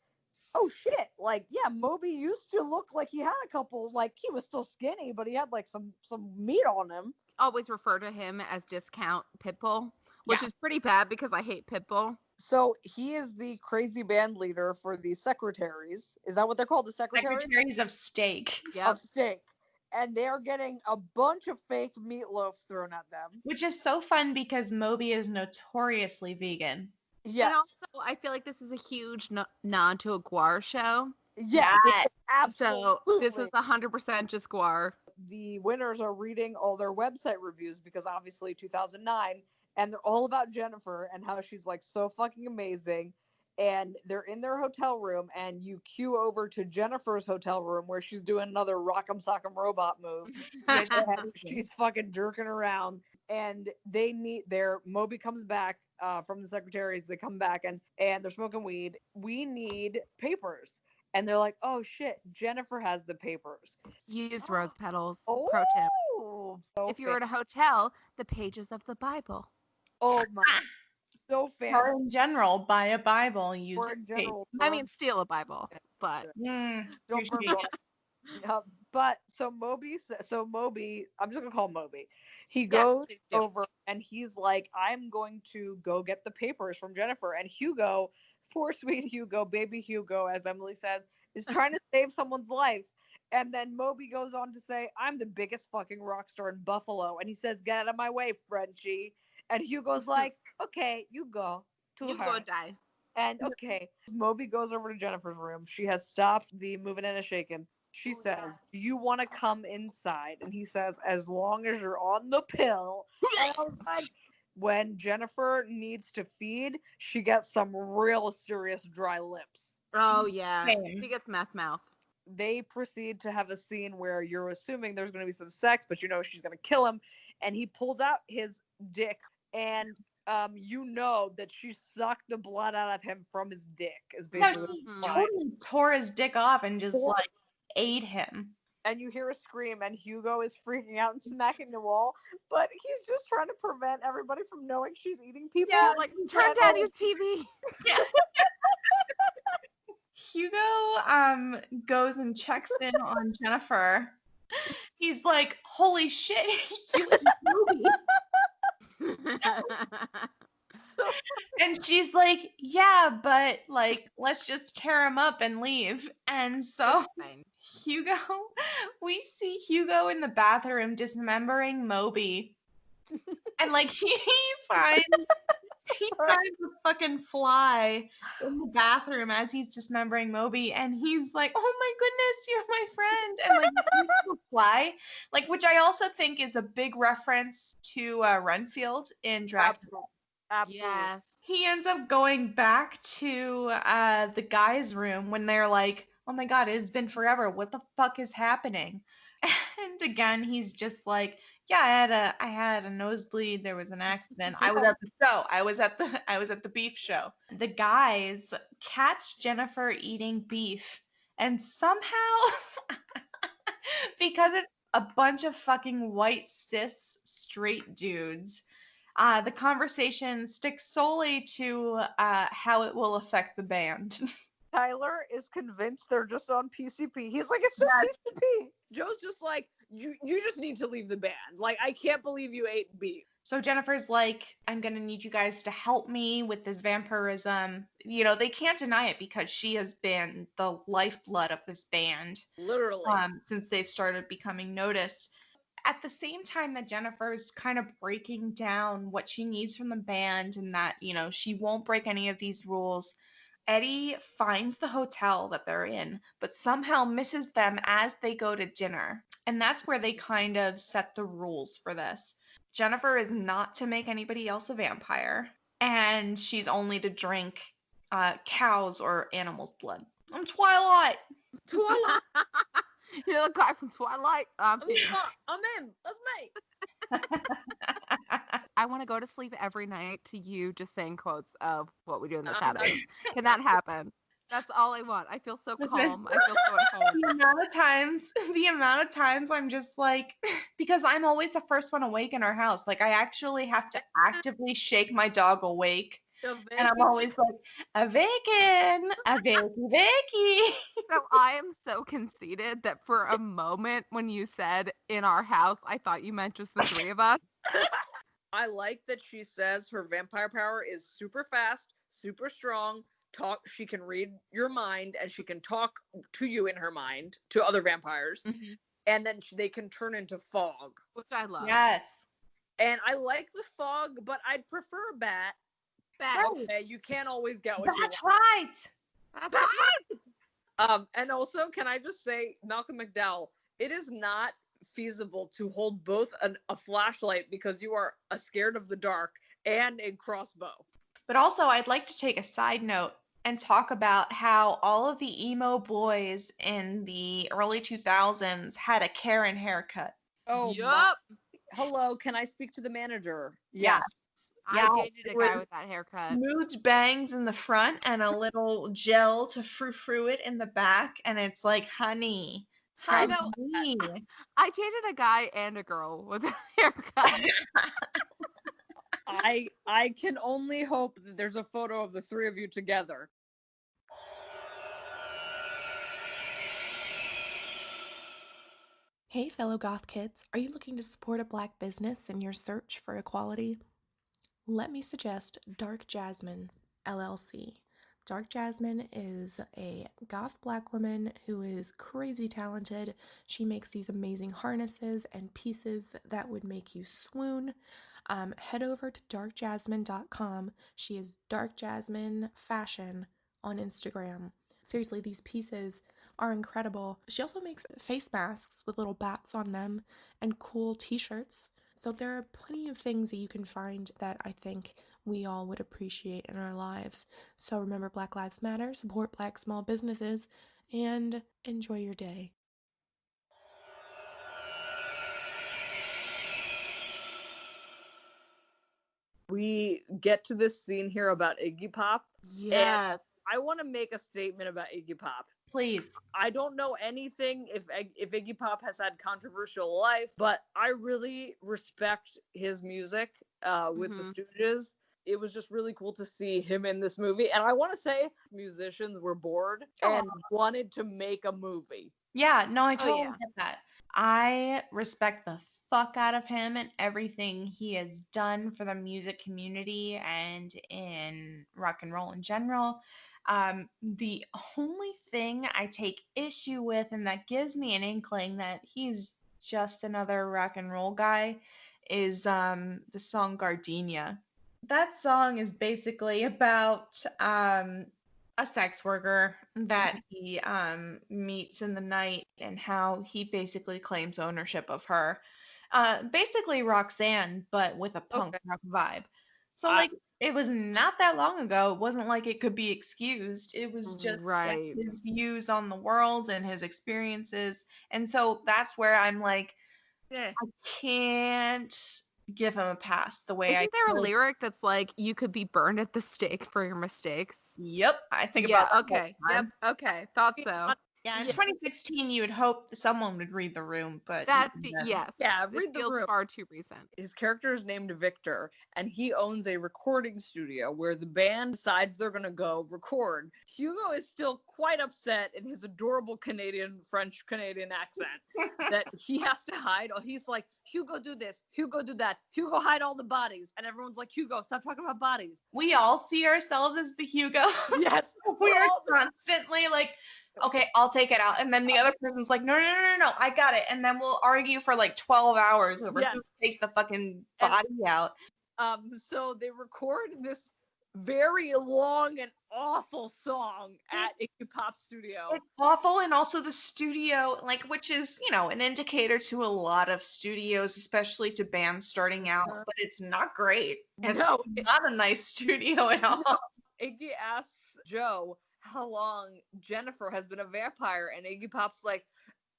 oh shit. Like, yeah, Moby used to look like he had a couple, like he was still skinny, but he had like some meat on him. Always refer to him as Discount Pitbull, which is pretty bad because I hate Pitbull. So he is the crazy band leader for the Secretaries. Is that what they're called? The Secretaries? Secretaries of Steak. Yep. Of Steak. And they're getting a bunch of fake meatloaf thrown at them. Which is so fun because Moby is notoriously vegan. Yes. And also, I feel like this is a huge nod to a Guar show. Yes. Absolutely. So this is 100% just Guar. The winners are reading all their website reviews because obviously 2009, and they're all about Jennifer and how she's like so fucking amazing. And they're in their hotel room, and you cue over to Jennifer's hotel room where she's doing another Rock'em Sock'em Robot move. And she's fucking jerking around, and Moby comes back from the Secretaries. They come back and they're smoking weed. We need papers. And they're like, oh shit, Jennifer has the papers. Use rose petals. Oh, Pro tip. So if you're at a hotel, the pages of the Bible. Oh my. So fancy. Or in general, buy a Bible and use it. I mean, steal a Bible, but don't but so Moby, I'm just gonna call him Moby. He goes over and he's like, I'm going to go get the papers from Jennifer. And Hugo poor sweet Hugo, baby Hugo, as Emily says, is trying to save someone's life. And then Moby goes on to say, I'm the biggest fucking rock star in Buffalo. And he says, get out of my way, Frenchie. And Hugo's like, okay, you go to You her. go die. And okay, Moby goes over to Jennifer's room. She has stopped the moving and a shaking. She says, do you want to come inside? And he says, as long as you're on the pill. And I was like, when Jennifer needs to feed, she gets some real serious dry lips. Oh, yeah. Same. He gets meth mouth. They proceed to have a scene where you're assuming there's going to be some sex, but you know she's going to kill him. And he pulls out his dick, and you know that she sucked the blood out of him from his dick. Is No, basically she totally tore his dick off and just Tore- like ate him. And you hear a scream, and Hugo is freaking out and smacking the wall, but he's just trying to prevent everybody from knowing she's eating people. Yeah, Like, turn down your TV. Hugo goes and checks in on Jennifer. He's like, holy shit, you Moby. And she's like, yeah, but like, let's just tear him up and leave. And so Fine. Hugo, we see Hugo in the bathroom dismembering Moby. And like he finds a fucking fly in the bathroom as he's dismembering Moby, and he's like, oh my goodness, you're my friend. And like the fly, like, which I also think is a big reference to Renfield in Dracula. Absolutely. Yes. He ends up going back to the guy's room when they're like, oh my god, it's been forever, what the fuck is happening? And again, he's just like, yeah, I had a nosebleed, there was an accident, I was at the show, I was at the beef show. The guys catch Jennifer eating beef, and somehow because it's a bunch of fucking white cis straight dudes, the conversation sticks solely to how it will affect the band. Tyler is convinced they're just on PCP. He's like, it's just PCP. Joe's just like, you just need to leave the band. Like, I can't believe you ate beef. So Jennifer's like, I'm going to need you guys to help me with this vampirism. You know, they can't deny it because she has been the lifeblood of this band. Literally. Since they've started becoming noticed. At the same time that Jennifer's kind of breaking down what she needs from the band and that, you know, she won't break any of these rules, Eddie finds the hotel that they're in, but somehow misses them as they go to dinner. And that's where they kind of set the rules for this. Jennifer is not to make anybody else a vampire, and she's only to drink cows or animals' blood. I'm Twilight! Twilight. You're the guy from Twilight. I'm in. That's me. I want to go to sleep every night to you just saying quotes of what we do in the shadows. Can that happen? That's all I want. I feel so calm. I feel so at home. The amount of times I'm just like, because I'm always the first one awake in our house. Like, I actually have to actively shake my dog awake. And I'm always like, "Awaken, wakey." So I am so conceited that for a moment when you said in our house, I thought you meant just the three of us. I like that she says her vampire power is super fast, super strong. She can read your mind, and she can talk to you in her mind to other vampires, and then they can turn into fog, which I love. Yes, and I like the fog, but I'd prefer a bat. Okay, you can't always get what you want. That's right. That's right. And also, can I just say, Malcolm McDowell, it is not feasible to hold both a flashlight because you are scared of the dark and a crossbow. But also, I'd like to take a side note and talk about how all of the emo boys in the early 2000s had a Karen haircut. Oh, yup. Hello, can I speak to the manager? Yes. I dated a guy with that haircut. Moods bangs in the front and a little gel to frou-frou it in the back, and it's like, honey. I know. I dated a guy and a girl with a haircut. I can only hope that there's a photo of the three of you together. Hey fellow goth kids, are you looking to support a black business in your search for equality? Let me suggest Dark Jasmine, LLC, Dark Jasmine is a goth black woman who is crazy talented. She makes these amazing harnesses and pieces that would make you swoon. Head over to darkjasmine.com. She is Dark Jasmine Fashion on Instagram. Seriously, these pieces are incredible. She also makes face masks with little bats on them and cool t-shirts. So there are plenty of things that you can find that I think we all would appreciate in our lives. So remember, Black Lives Matter, support Black small businesses, and enjoy your day. We get to this scene here about Iggy Pop. Yes. And I want to make a statement about Iggy Pop. Please. I don't know anything if Iggy Pop has had controversial life, but I really respect his music with the Stooges. It was just really cool to see him in this movie. And I want to say musicians were bored and wanted to make a movie. Yeah, no, I totally get that. I respect the fuck out of him and everything he has done for the music community and in rock and roll in general. The only thing I take issue with, and that gives me an inkling that he's just another rock and roll guy, is the song Gardenia. That song is basically about a sex worker that he meets in the night and how he basically claims ownership of her. Basically Roxanne, but with a punk rock vibe. So like it was not that long ago. It wasn't like it could be excused. It was just his views on the world and his experiences. And so that's where I'm like, I can't give him a pass the way Isn't there a lyric that's like, you could be burned at the stake for your mistakes? Yep, I think about that. Okay. Yep. Okay. Thought so. Yeah, in 2016, you would hope someone would read The Room, but Yes. Read The Room. Far too recent. His character is named Victor, and he owns a recording studio where the band decides they're gonna go record. Hugo is still quite upset in his adorable French Canadian accent that he has to hide. He's like, Hugo, do this. Hugo, do that. Hugo, hide all the bodies. And everyone's like, Hugo, stop talking about bodies. We all see ourselves as the Hugo. Yes. We're constantly like, okay, I'll take it out. And then the other person's like, no, I got it. And then we'll argue for like 12 hours over who takes the fucking body out. So they record this very long and awful song at Iggy Pop studio. It's awful, and also the studio, like, which is, an indicator to a lot of studios, especially to bands starting out, but it's not great. It's not a nice studio at all. Iggy asks Joe how long Jennifer has been a vampire, and Iggy Pop's like,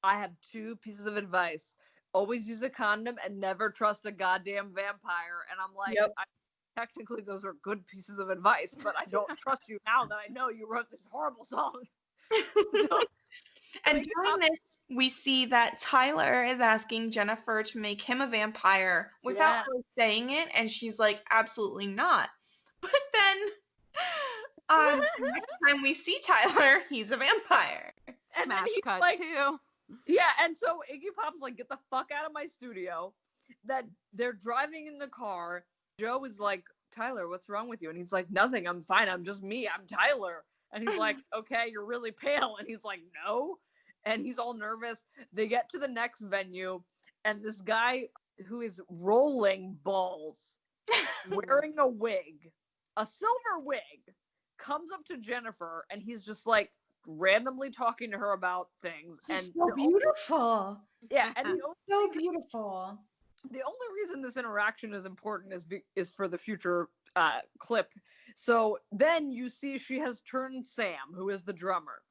I have 2 pieces of advice. Always use a condom and never trust a goddamn vampire. And I'm like, technically those are good pieces of advice, but I don't trust you now that I know you wrote this horrible song. And during this, we see that Tyler is asking Jennifer to make him a vampire without really saying it, and she's like, absolutely not. But then next time we see Tyler, he's a vampire. And Smash then he's cut like, too. Yeah, and so Iggy Pop's like, get the fuck out of my studio. That they're driving in the car. Joe is like, Tyler, what's wrong with you? And he's like, nothing, I'm fine, I'm just me, I'm Tyler. And he's like, okay, you're really pale. And he's like, no. And he's all nervous. They get to the next venue, and this guy who is rolling balls, wearing a wig, a silver wig, comes up to Jennifer, and he's just like randomly talking to her about things. He's and so beautiful. And so beautiful. The only reason this interaction is important is for the future clip. So then you see she has turned Sam, who is the drummer,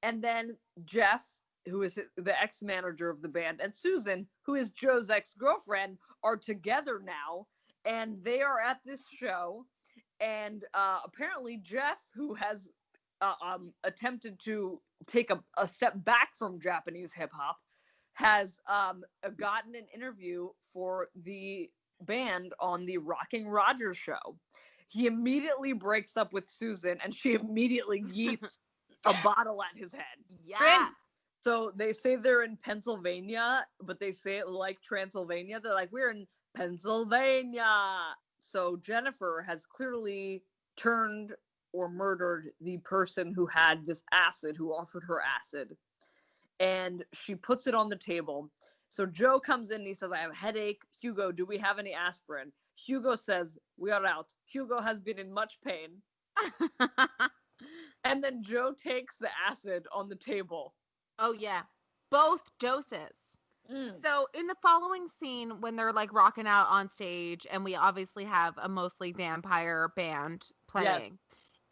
and then Jeff, who is the ex-manager of the band, and Susan, who is Joe's ex-girlfriend, are together now, and they are at this show. And apparently Jeff, who has attempted to take a step back from Japanese hip-hop, has gotten an interview for the band on the Rocking Rogers show. He immediately breaks up with Susan, and she immediately yeets a bottle at his head. Yeah. So they say they're in Pennsylvania, but they say it like Transylvania. They're like, we're in Pennsylvania. So Jennifer has clearly turned or murdered the person who had this acid, who offered her acid. And she puts it on the table. So Joe comes in and he says, I have a headache. Hugo, do we have any aspirin? Hugo says, we are out. Hugo has been in much pain. And then Joe takes the acid on the table. Oh, yeah. Both doses. So in the following scene, when they're like rocking out on stage, and we obviously have a mostly vampire band playing,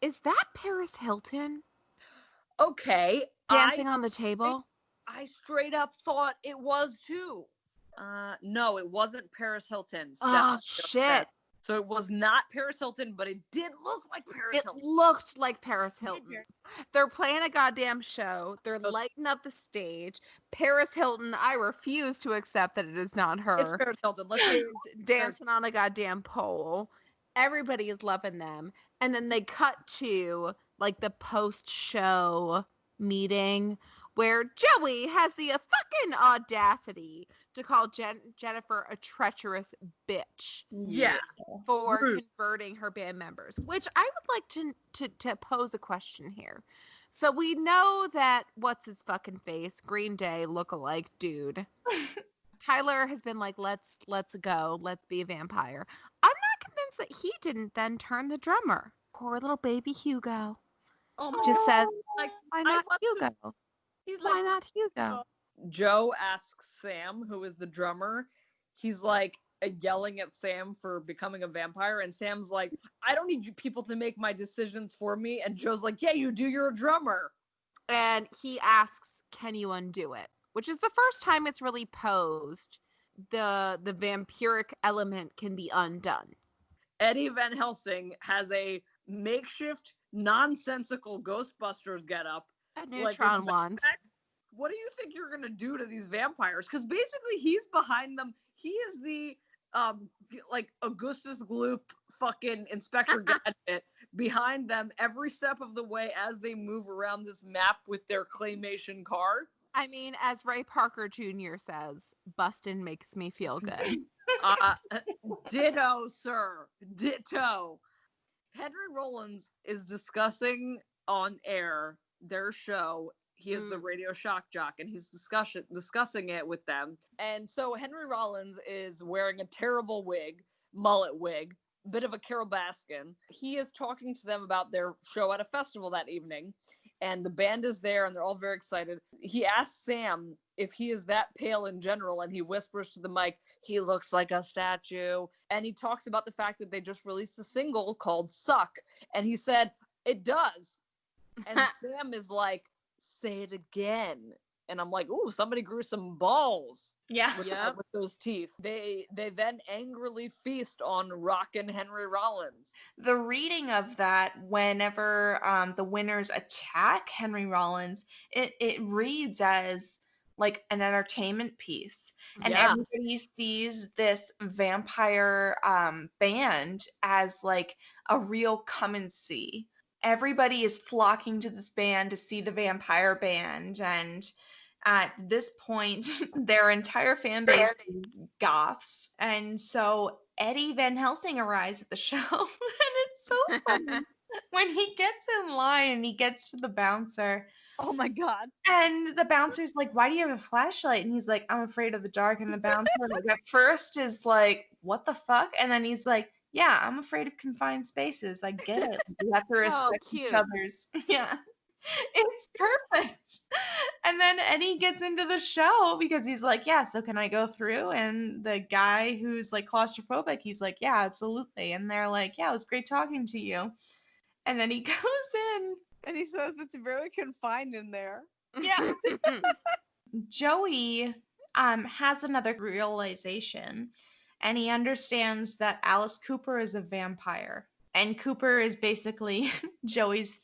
is that Paris Hilton? Okay. Dancing on the table? I straight up thought it was too. No, it wasn't Paris Hilton. Oh, shit. So it was not Paris Hilton, but it did look like Paris Hilton. It looked like Paris Hilton. They're playing a goddamn show. They're lighting up the stage. Paris Hilton, I refuse to accept that it is not her. It's Paris Hilton. Let's dancing on a goddamn pole. Everybody is loving them. And then they cut to like the post-show meeting where Joey has the fucking audacity to call Jennifer a treacherous bitch. Yeah. For converting her band members, which I would like to pose a question here. So we know that what's his fucking face, Green Day lookalike dude. Tyler has been like, let's go, let's be a vampire. I'm not convinced that he didn't then turn the drummer. Poor little baby Hugo. Just said, like, why not Hugo? Why not Hugo? Joe asks Sam, who is the drummer, he's like yelling at Sam for becoming a vampire, and Sam's like, I don't need you people to make my decisions for me. And Joe's like, yeah, you do, you're a drummer. And he asks, can you undo it? Which is the first time it's really posed the vampiric element can be undone. Eddie Van Helsing has a makeshift, nonsensical Ghostbusters getup. A neutron wand. What do you think you're gonna do to these vampires? Because basically he's behind them. He is the like Augustus Gloop fucking Inspector Gadget behind them every step of the way as they move around this map with their claymation car. I mean, as Ray Parker Jr. says, bustin' makes me feel good. Ditto, sir. Ditto. Henry Rollins is discussing on air their show. He is the radio shock jock, and he's discussing it with them. And so Henry Rollins is wearing a terrible wig, mullet wig, bit of a Carol Baskin. He is talking to them about their show at a festival that evening, and the band is there, and they're all very excited. He asks Sam if he is that pale in general, and he whispers to the mic, he looks like a statue. And he talks about the fact that they just released a single called Suck, and he said, it does. And Sam is like, say it again. And I'm like, ooh, somebody grew some balls. Yeah. With those teeth. They then angrily feast on rockin' Henry Rollins. The reading of that, whenever the winners attack Henry Rollins, it reads as like an entertainment piece. And everybody sees this vampire band as like a real come and see. Everybody is flocking to this band to see the vampire band, and at this point their entire fan base is goths. And so Eddie Van Helsing arrives at the show, and it's so funny when he gets in line and he gets to the bouncer. Oh my god. And the bouncer's like, why do you have a flashlight? And he's like, I'm afraid of the dark. And the bouncer like at first is like, what the fuck? And then he's like, yeah, I'm afraid of confined spaces. I get it. We have to respect each other's. Yeah. It's perfect. And then Eddie gets into the show because he's like, yeah, so can I go through? And the guy who's like claustrophobic, he's like, yeah, absolutely. And they're like, yeah, it was great talking to you. And then he goes in. And he says it's very confined in there. Yeah. Joey has another realization. And he understands that Alice Cooper is a vampire. And Cooper is basically Joey's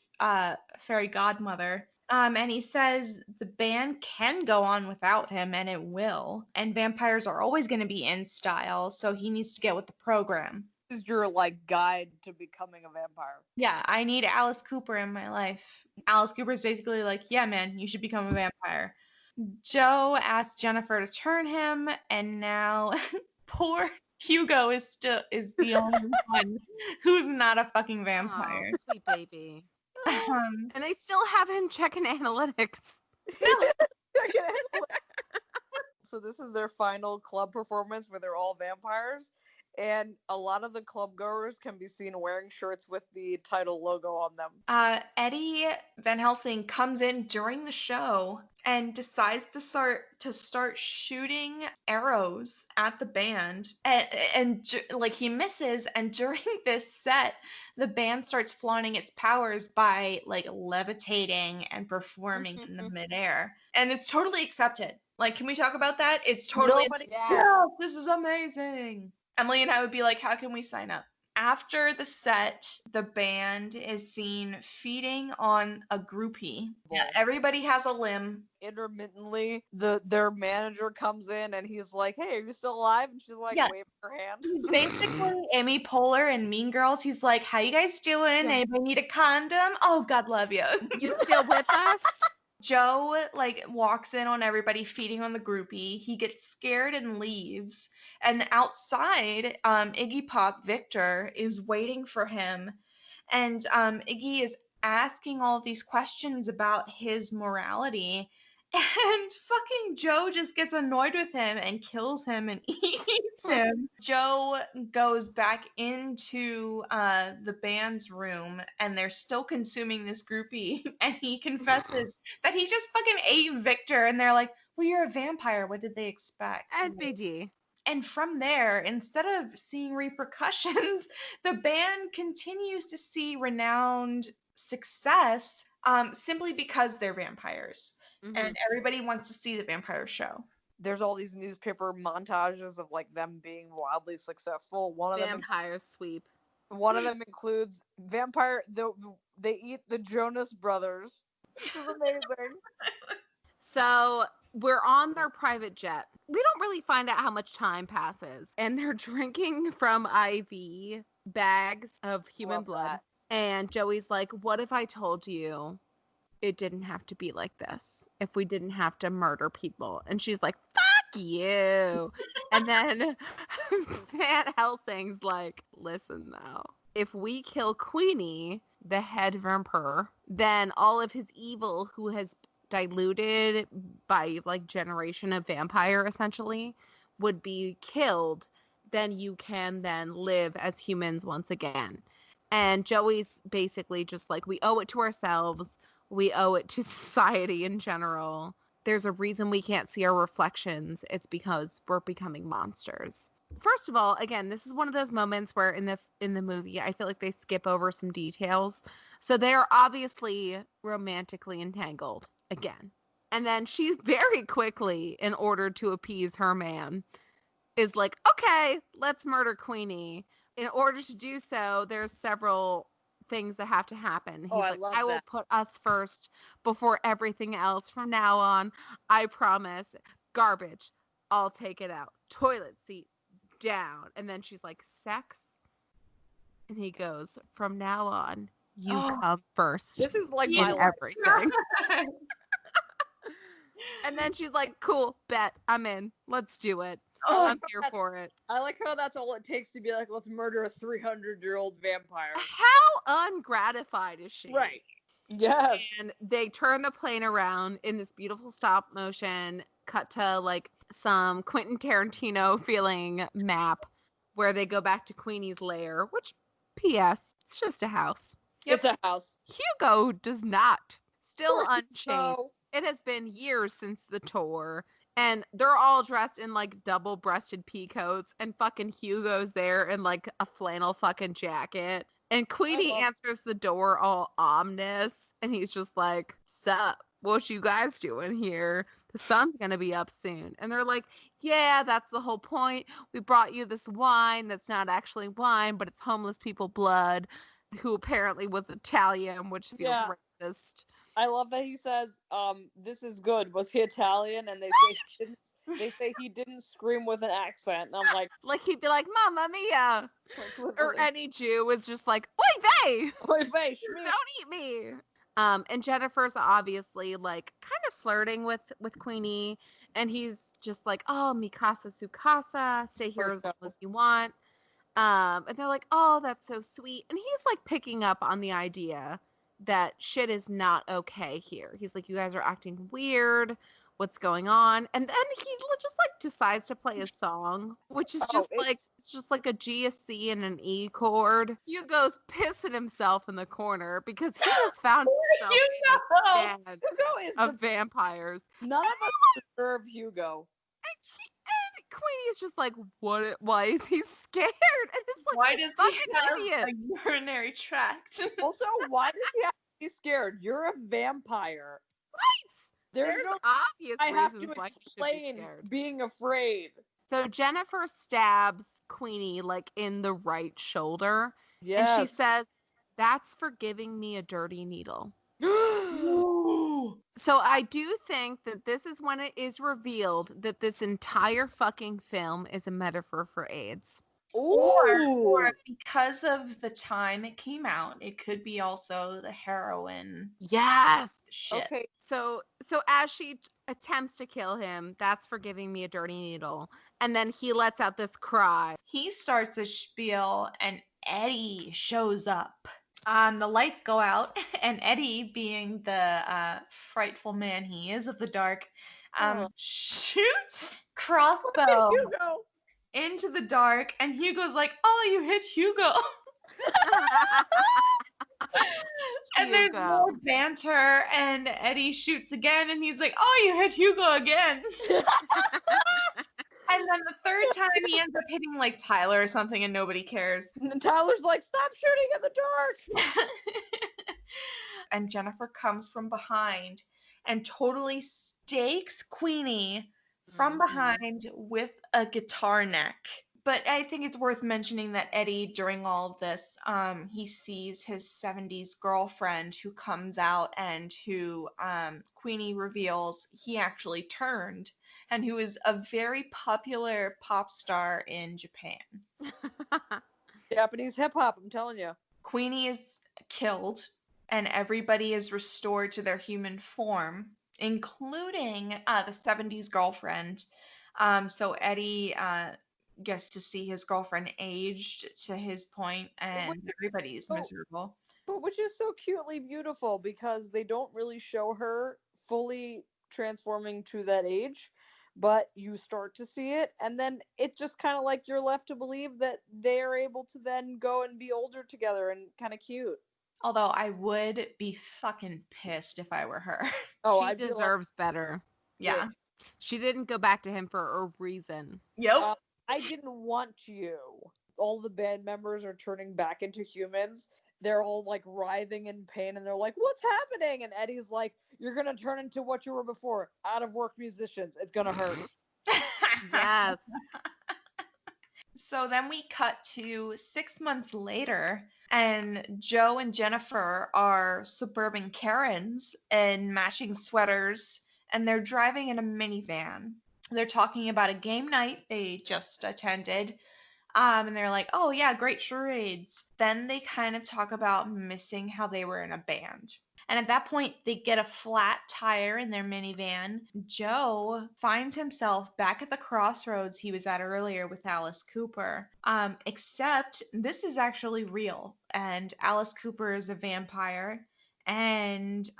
fairy godmother. And he says the band can go on without him, and it will. And vampires are always going to be in style, so he needs to get with the program. This is your, like, guide to becoming a vampire. Yeah, I need Alice Cooper in my life. Alice Cooper is basically like, yeah, man, you should become a vampire. Joe asked Jennifer to turn him, and now... Poor Hugo is the only one who's not a fucking Oh, vampire. sweet baby. Um, And they still have him checking analytics. So this is their final club performance where they're all vampires. And a lot of the club goers can be seen wearing shirts with the title logo on them. Eddie Van Helsing comes in during the show and decides to start shooting arrows at the band, and like he misses. And during this set, the band starts flaunting its powers by like levitating and performing in the midair, and it's totally accepted. Like, can we talk about that? It's totally Yeah. this is amazing. Emily and I would be like, how can we sign up? After the set, the band is seen feeding on a groupie. Yeah, everybody has a limb. Intermittently, their manager comes in and he's like, "Hey, are you still alive?" And she's like, waving her hand. Basically, Amy Poehler in Mean Girls. He's like, "How you guys doing? Yeah. Anybody need a condom? Oh, God love you." You still with us? Joe like walks in on everybody feeding on the groupie. He gets scared and leaves. And outside, Iggy Pop Victor is waiting for him, and Iggy is asking all these questions about his morality. And fucking Joe just gets annoyed with him and kills him and eats him. Joe goes back into the band's room and they're still consuming this groupie. And he confesses that he just fucking ate Victor. And they're like, well, you're a vampire. What did they expect? And BG. And from there, instead of seeing repercussions, the band continues to see renowned success simply because they're vampires. Mm-hmm. And everybody wants to see the vampire show. There's all these newspaper montages of like them being wildly successful. Vampire sweep. One of them includes they eat the Jonas Brothers, which is amazing. So we're on their private jet. We don't really find out how much time passes. And they're drinking from IV bags of human blood. That. And Joey's like, what if I told you it didn't have to be like this? If we didn't have to murder people? And she's like, fuck you. And then Van Helsing's like, listen though, if we kill Queenie, the head vampire, then all of his evil who has diluted by like generation of vampire essentially would be killed, then you can then live as humans once again. And Joey's basically just like, we owe it to ourselves, we owe it to society in general. There's a reason we can't see our reflections. It's because we're becoming monsters. First of all, again, this is one of those moments where in the movie I feel like they skip over some details. So they are obviously romantically entangled again. And then she very quickly, in order to appease her man, is like, okay, let's murder Queenie. In order to do so, there's several things that have to happen. He's like, I will put us first before everything else from now on. I promise. Garbage, I'll take it out. Toilet seat, down. And then she's like, sex? And he goes, from now on, you come first. This is like in everything. And then she's like, cool, bet, I'm in. Let's do it. I'm here for it. I like how that's all it takes to be like, let's murder a 300-year-old vampire. How ungratified is she? Right. Yes. And they turn the plane around in this beautiful stop motion, cut to like some Quentin Tarantino feeling map where they go back to Queenie's lair, which, P.S., it's just a house. Yep. It's a house. Hugo does not. Still unchanged. No. It has been years since the tour. And they're all dressed in like double-breasted peacoats, and fucking Hugo's there in like a flannel fucking jacket. And Queenie answers the door all ominous, and he's just like, sup, what you guys doing here? The sun's gonna be up soon. And they're like, yeah, that's the whole point. We brought you this wine that's not actually wine, but it's homeless people blood, who apparently was Italian, which feels racist. I love that he says, this is good. Was he Italian? And they say he didn't scream with an accent. And I'm like he'd be like, Mamma Mia. Or any Jew is just like, Oy vey! Oy vey, Shmi. Don't eat me. And Jennifer's obviously like kind of flirting with Queenie, and he's just like, oh, Mikasa Sukasa, stay here as long as you want. And they're like, oh, that's so sweet. And he's like picking up on the idea that shit is not okay here. He's like, you guys are acting weird. What's going on? And then he just like decides to play a song, which is just it's just like a G, a C, and an E chord. Hugo's pissing himself in the corner because he has found himself in a band of vampires. None of us deserve Hugo. And Queenie is just like, what? Why is he scared? And it's like, why does he have idiot. a urinary tract? Also, why does he have to be scared? You're a vampire. Right. There's no obvious I have reasons to why explain he should be scared. being afraid. So Jennifer stabs Queenie like in the right shoulder. Yes. And she says, that's for giving me a dirty needle. So I do think that this is when it is revealed that this entire fucking film is a metaphor for AIDS. Or because of the time it came out, it could be also the heroin. Yes. Shit. Okay. So as she attempts to kill him, that's for giving me a dirty needle. And then he lets out this cry. He starts a spiel and Eddie shows up. The lights go out and Eddie, being the frightful man he is of the dark, shoots crossbow into the dark, and Hugo's like, oh, you hit Hugo. And there's more banter, and Eddie shoots again, and he's like, oh, you hit Hugo again. And then the third time he ends up hitting like Tyler or something, and nobody cares. And Tyler's like, stop shooting in the dark. And Jennifer comes from behind and totally stakes Queenie from behind with a guitar neck. But I think it's worth mentioning that Eddie, during all of this, he sees his 70s girlfriend who comes out and who Queenie reveals he actually turned, and who is a very popular pop star in Japan. Japanese hip hop, I'm telling you. Queenie is killed, and everybody is restored to their human form, including the 70s girlfriend. So Eddie gets to see his girlfriend aged to his point, and everybody's miserable. But which is so cutely beautiful, because they don't really show her fully transforming to that age, but you start to see it, and then it just kind of like you're left to believe that they are able to then go and be older together and kind of cute. Although I would be fucking pissed if I were her. Oh, she deserves better. Yeah. She didn't go back to him for a reason. Yep. I didn't want you. All the band members are turning back into humans. They're all like writhing in pain, and they're like, what's happening? And Eddie's like, you're going to turn into what you were before, out of work musicians. It's going to hurt. Yes. So then we cut to 6 months later, and Joe and Jennifer are suburban Karens in matching sweaters, and they're driving in a minivan. They're talking about a game night they just attended, and they're like, oh yeah, great charades. Then they kind of talk about missing how they were in a band. And at that point, they get a flat tire in their minivan. Joe finds himself back at the crossroads he was at earlier with Alice Cooper. Except this is actually real. And Alice Cooper is a vampire. And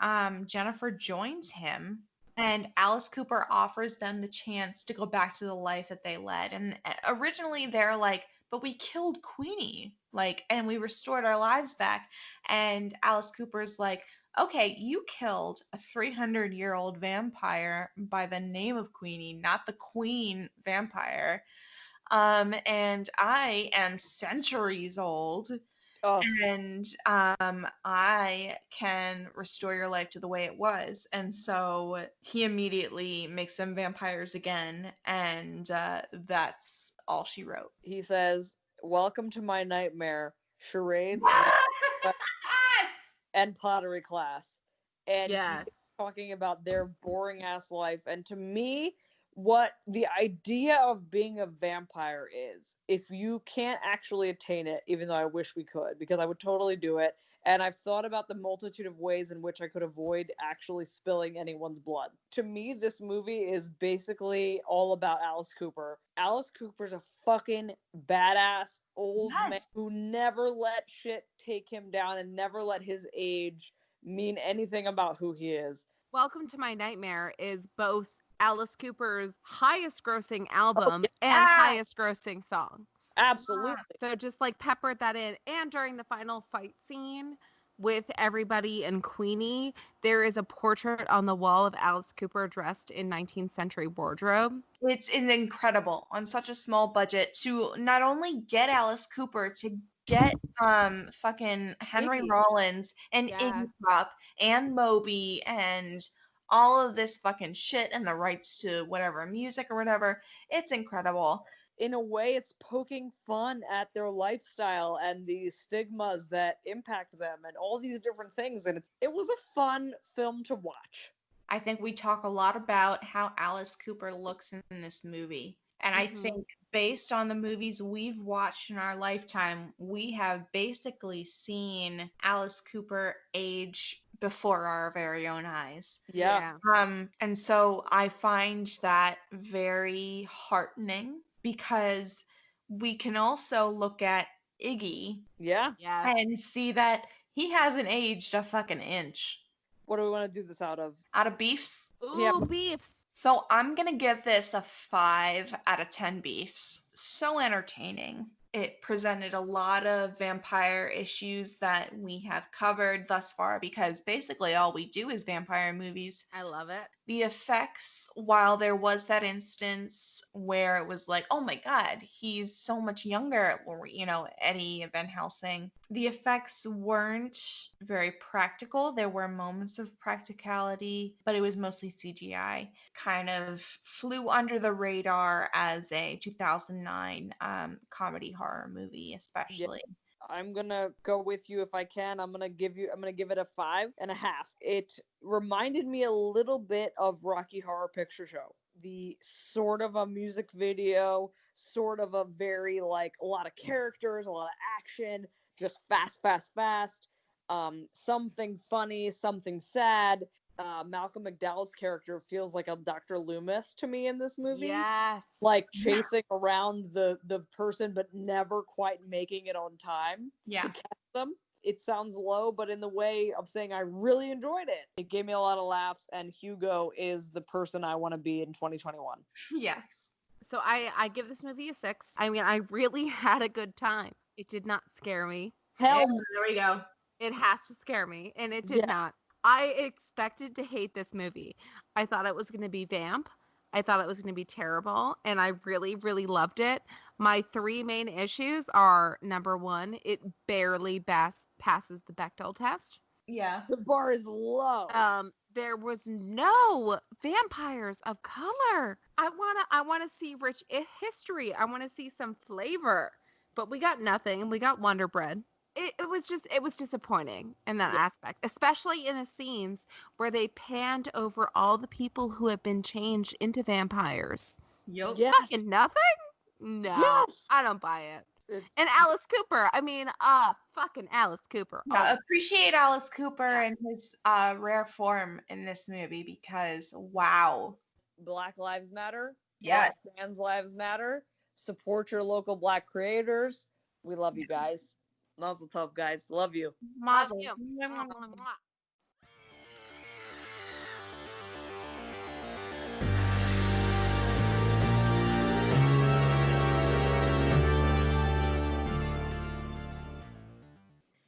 Jennifer joins him. And Alice Cooper offers them the chance to go back to the life that they led. And originally they're like, but we killed Queenie, like, and we restored our lives back. And Alice Cooper's like, okay, you killed a 300-year-old vampire by the name of Queenie, not the queen vampire. And I am centuries old. Oh. And I can restore your life to the way it was. And so he immediately makes them vampires again. And that's all she wrote. He says, welcome to my nightmare, charades and pottery class. And he's talking about their boring ass life. And to me, what the idea of being a vampire is. If you can't actually attain it, even though I wish we could, because I would totally do it. And I've thought about the multitude of ways in which I could avoid actually spilling anyone's blood. To me, this movie is basically all about Alice Cooper. Alice Cooper's a fucking badass old man who never let shit take him down and never let his age mean anything about who he is. Welcome to My Nightmare is both Alice Cooper's highest grossing album and highest grossing song. Absolutely. So just like peppered that in. And during the final fight scene with everybody and Queenie, there is a portrait on the wall of Alice Cooper dressed in 19th century wardrobe. It's incredible on such a small budget to not only get Alice Cooper, to get fucking Henry Rollins and Iggy Pop and Moby and all of this fucking shit and the rights to whatever music or whatever. It's incredible. In a way, it's poking fun at their lifestyle and the stigmas that impact them and all these different things. And it was a fun film to watch. I think we talk a lot about how Alice Cooper looks in this movie. And I think based on the movies we've watched in our lifetime, we have basically seen Alice Cooper age before our very own eyes. Yeah. And so I find that very heartening, because we can also look at Iggy and see that he hasn't aged a fucking inch. What do we want to do this out of? Out of beefs? Ooh, beefs. So I'm going to give this a 5 out of 10 beefs. So entertaining. It presented a lot of vampire issues that we have covered thus far, because basically all we do is vampire movies. I love it. The effects, while there was that instance where it was like, oh my God, he's so much younger, or, you know, Eddie Van Helsing, the effects weren't very practical. There were moments of practicality, but it was mostly CGI. Kind of flew under the radar as a 2009 comedy horror movie, especially. Yeah. I'm gonna go with you if I can. I'm gonna give it a 5.5. It reminded me a little bit of Rocky Horror Picture Show. The sort of a music video, sort of a very like a lot of characters, a lot of action, just fast. Something funny, something sad. Malcolm McDowell's character feels like a Dr. Loomis to me in this movie. Yes. Like chasing around the person, but never quite making it on time to catch them. It sounds low, but in the way of saying I really enjoyed it. It gave me a lot of laughs, and Hugo is the person I want to be in 2021. Yeah. So I give this movie a 6. I mean, I really had a good time. It did not scare me. Hell, there we go. It has to scare me, and it did not. I expected to hate this movie. I thought it was going to be vamp. I thought it was going to be terrible, and I really, really loved it. My 3 main issues are, number 1, it barely passes the Bechdel test. Yeah. The bar is low. There was no vampires of color. I wanna see rich history. I want to see some flavor, but we got nothing. We got Wonder Bread. It was disappointing in that aspect, especially in the scenes where they panned over all the people who have been changed into vampires. Yep. Yes. Fucking nothing? No. Yes. I don't buy it. And Alice Cooper. I mean, fucking Alice Cooper. Yeah, appreciate Alice Cooper and his rare form in this movie, because wow. Black Lives Matter. Yeah. Black trans lives matter. Support your local Black creators. We love you guys. Mazel tov, guys. Love you. Mazel.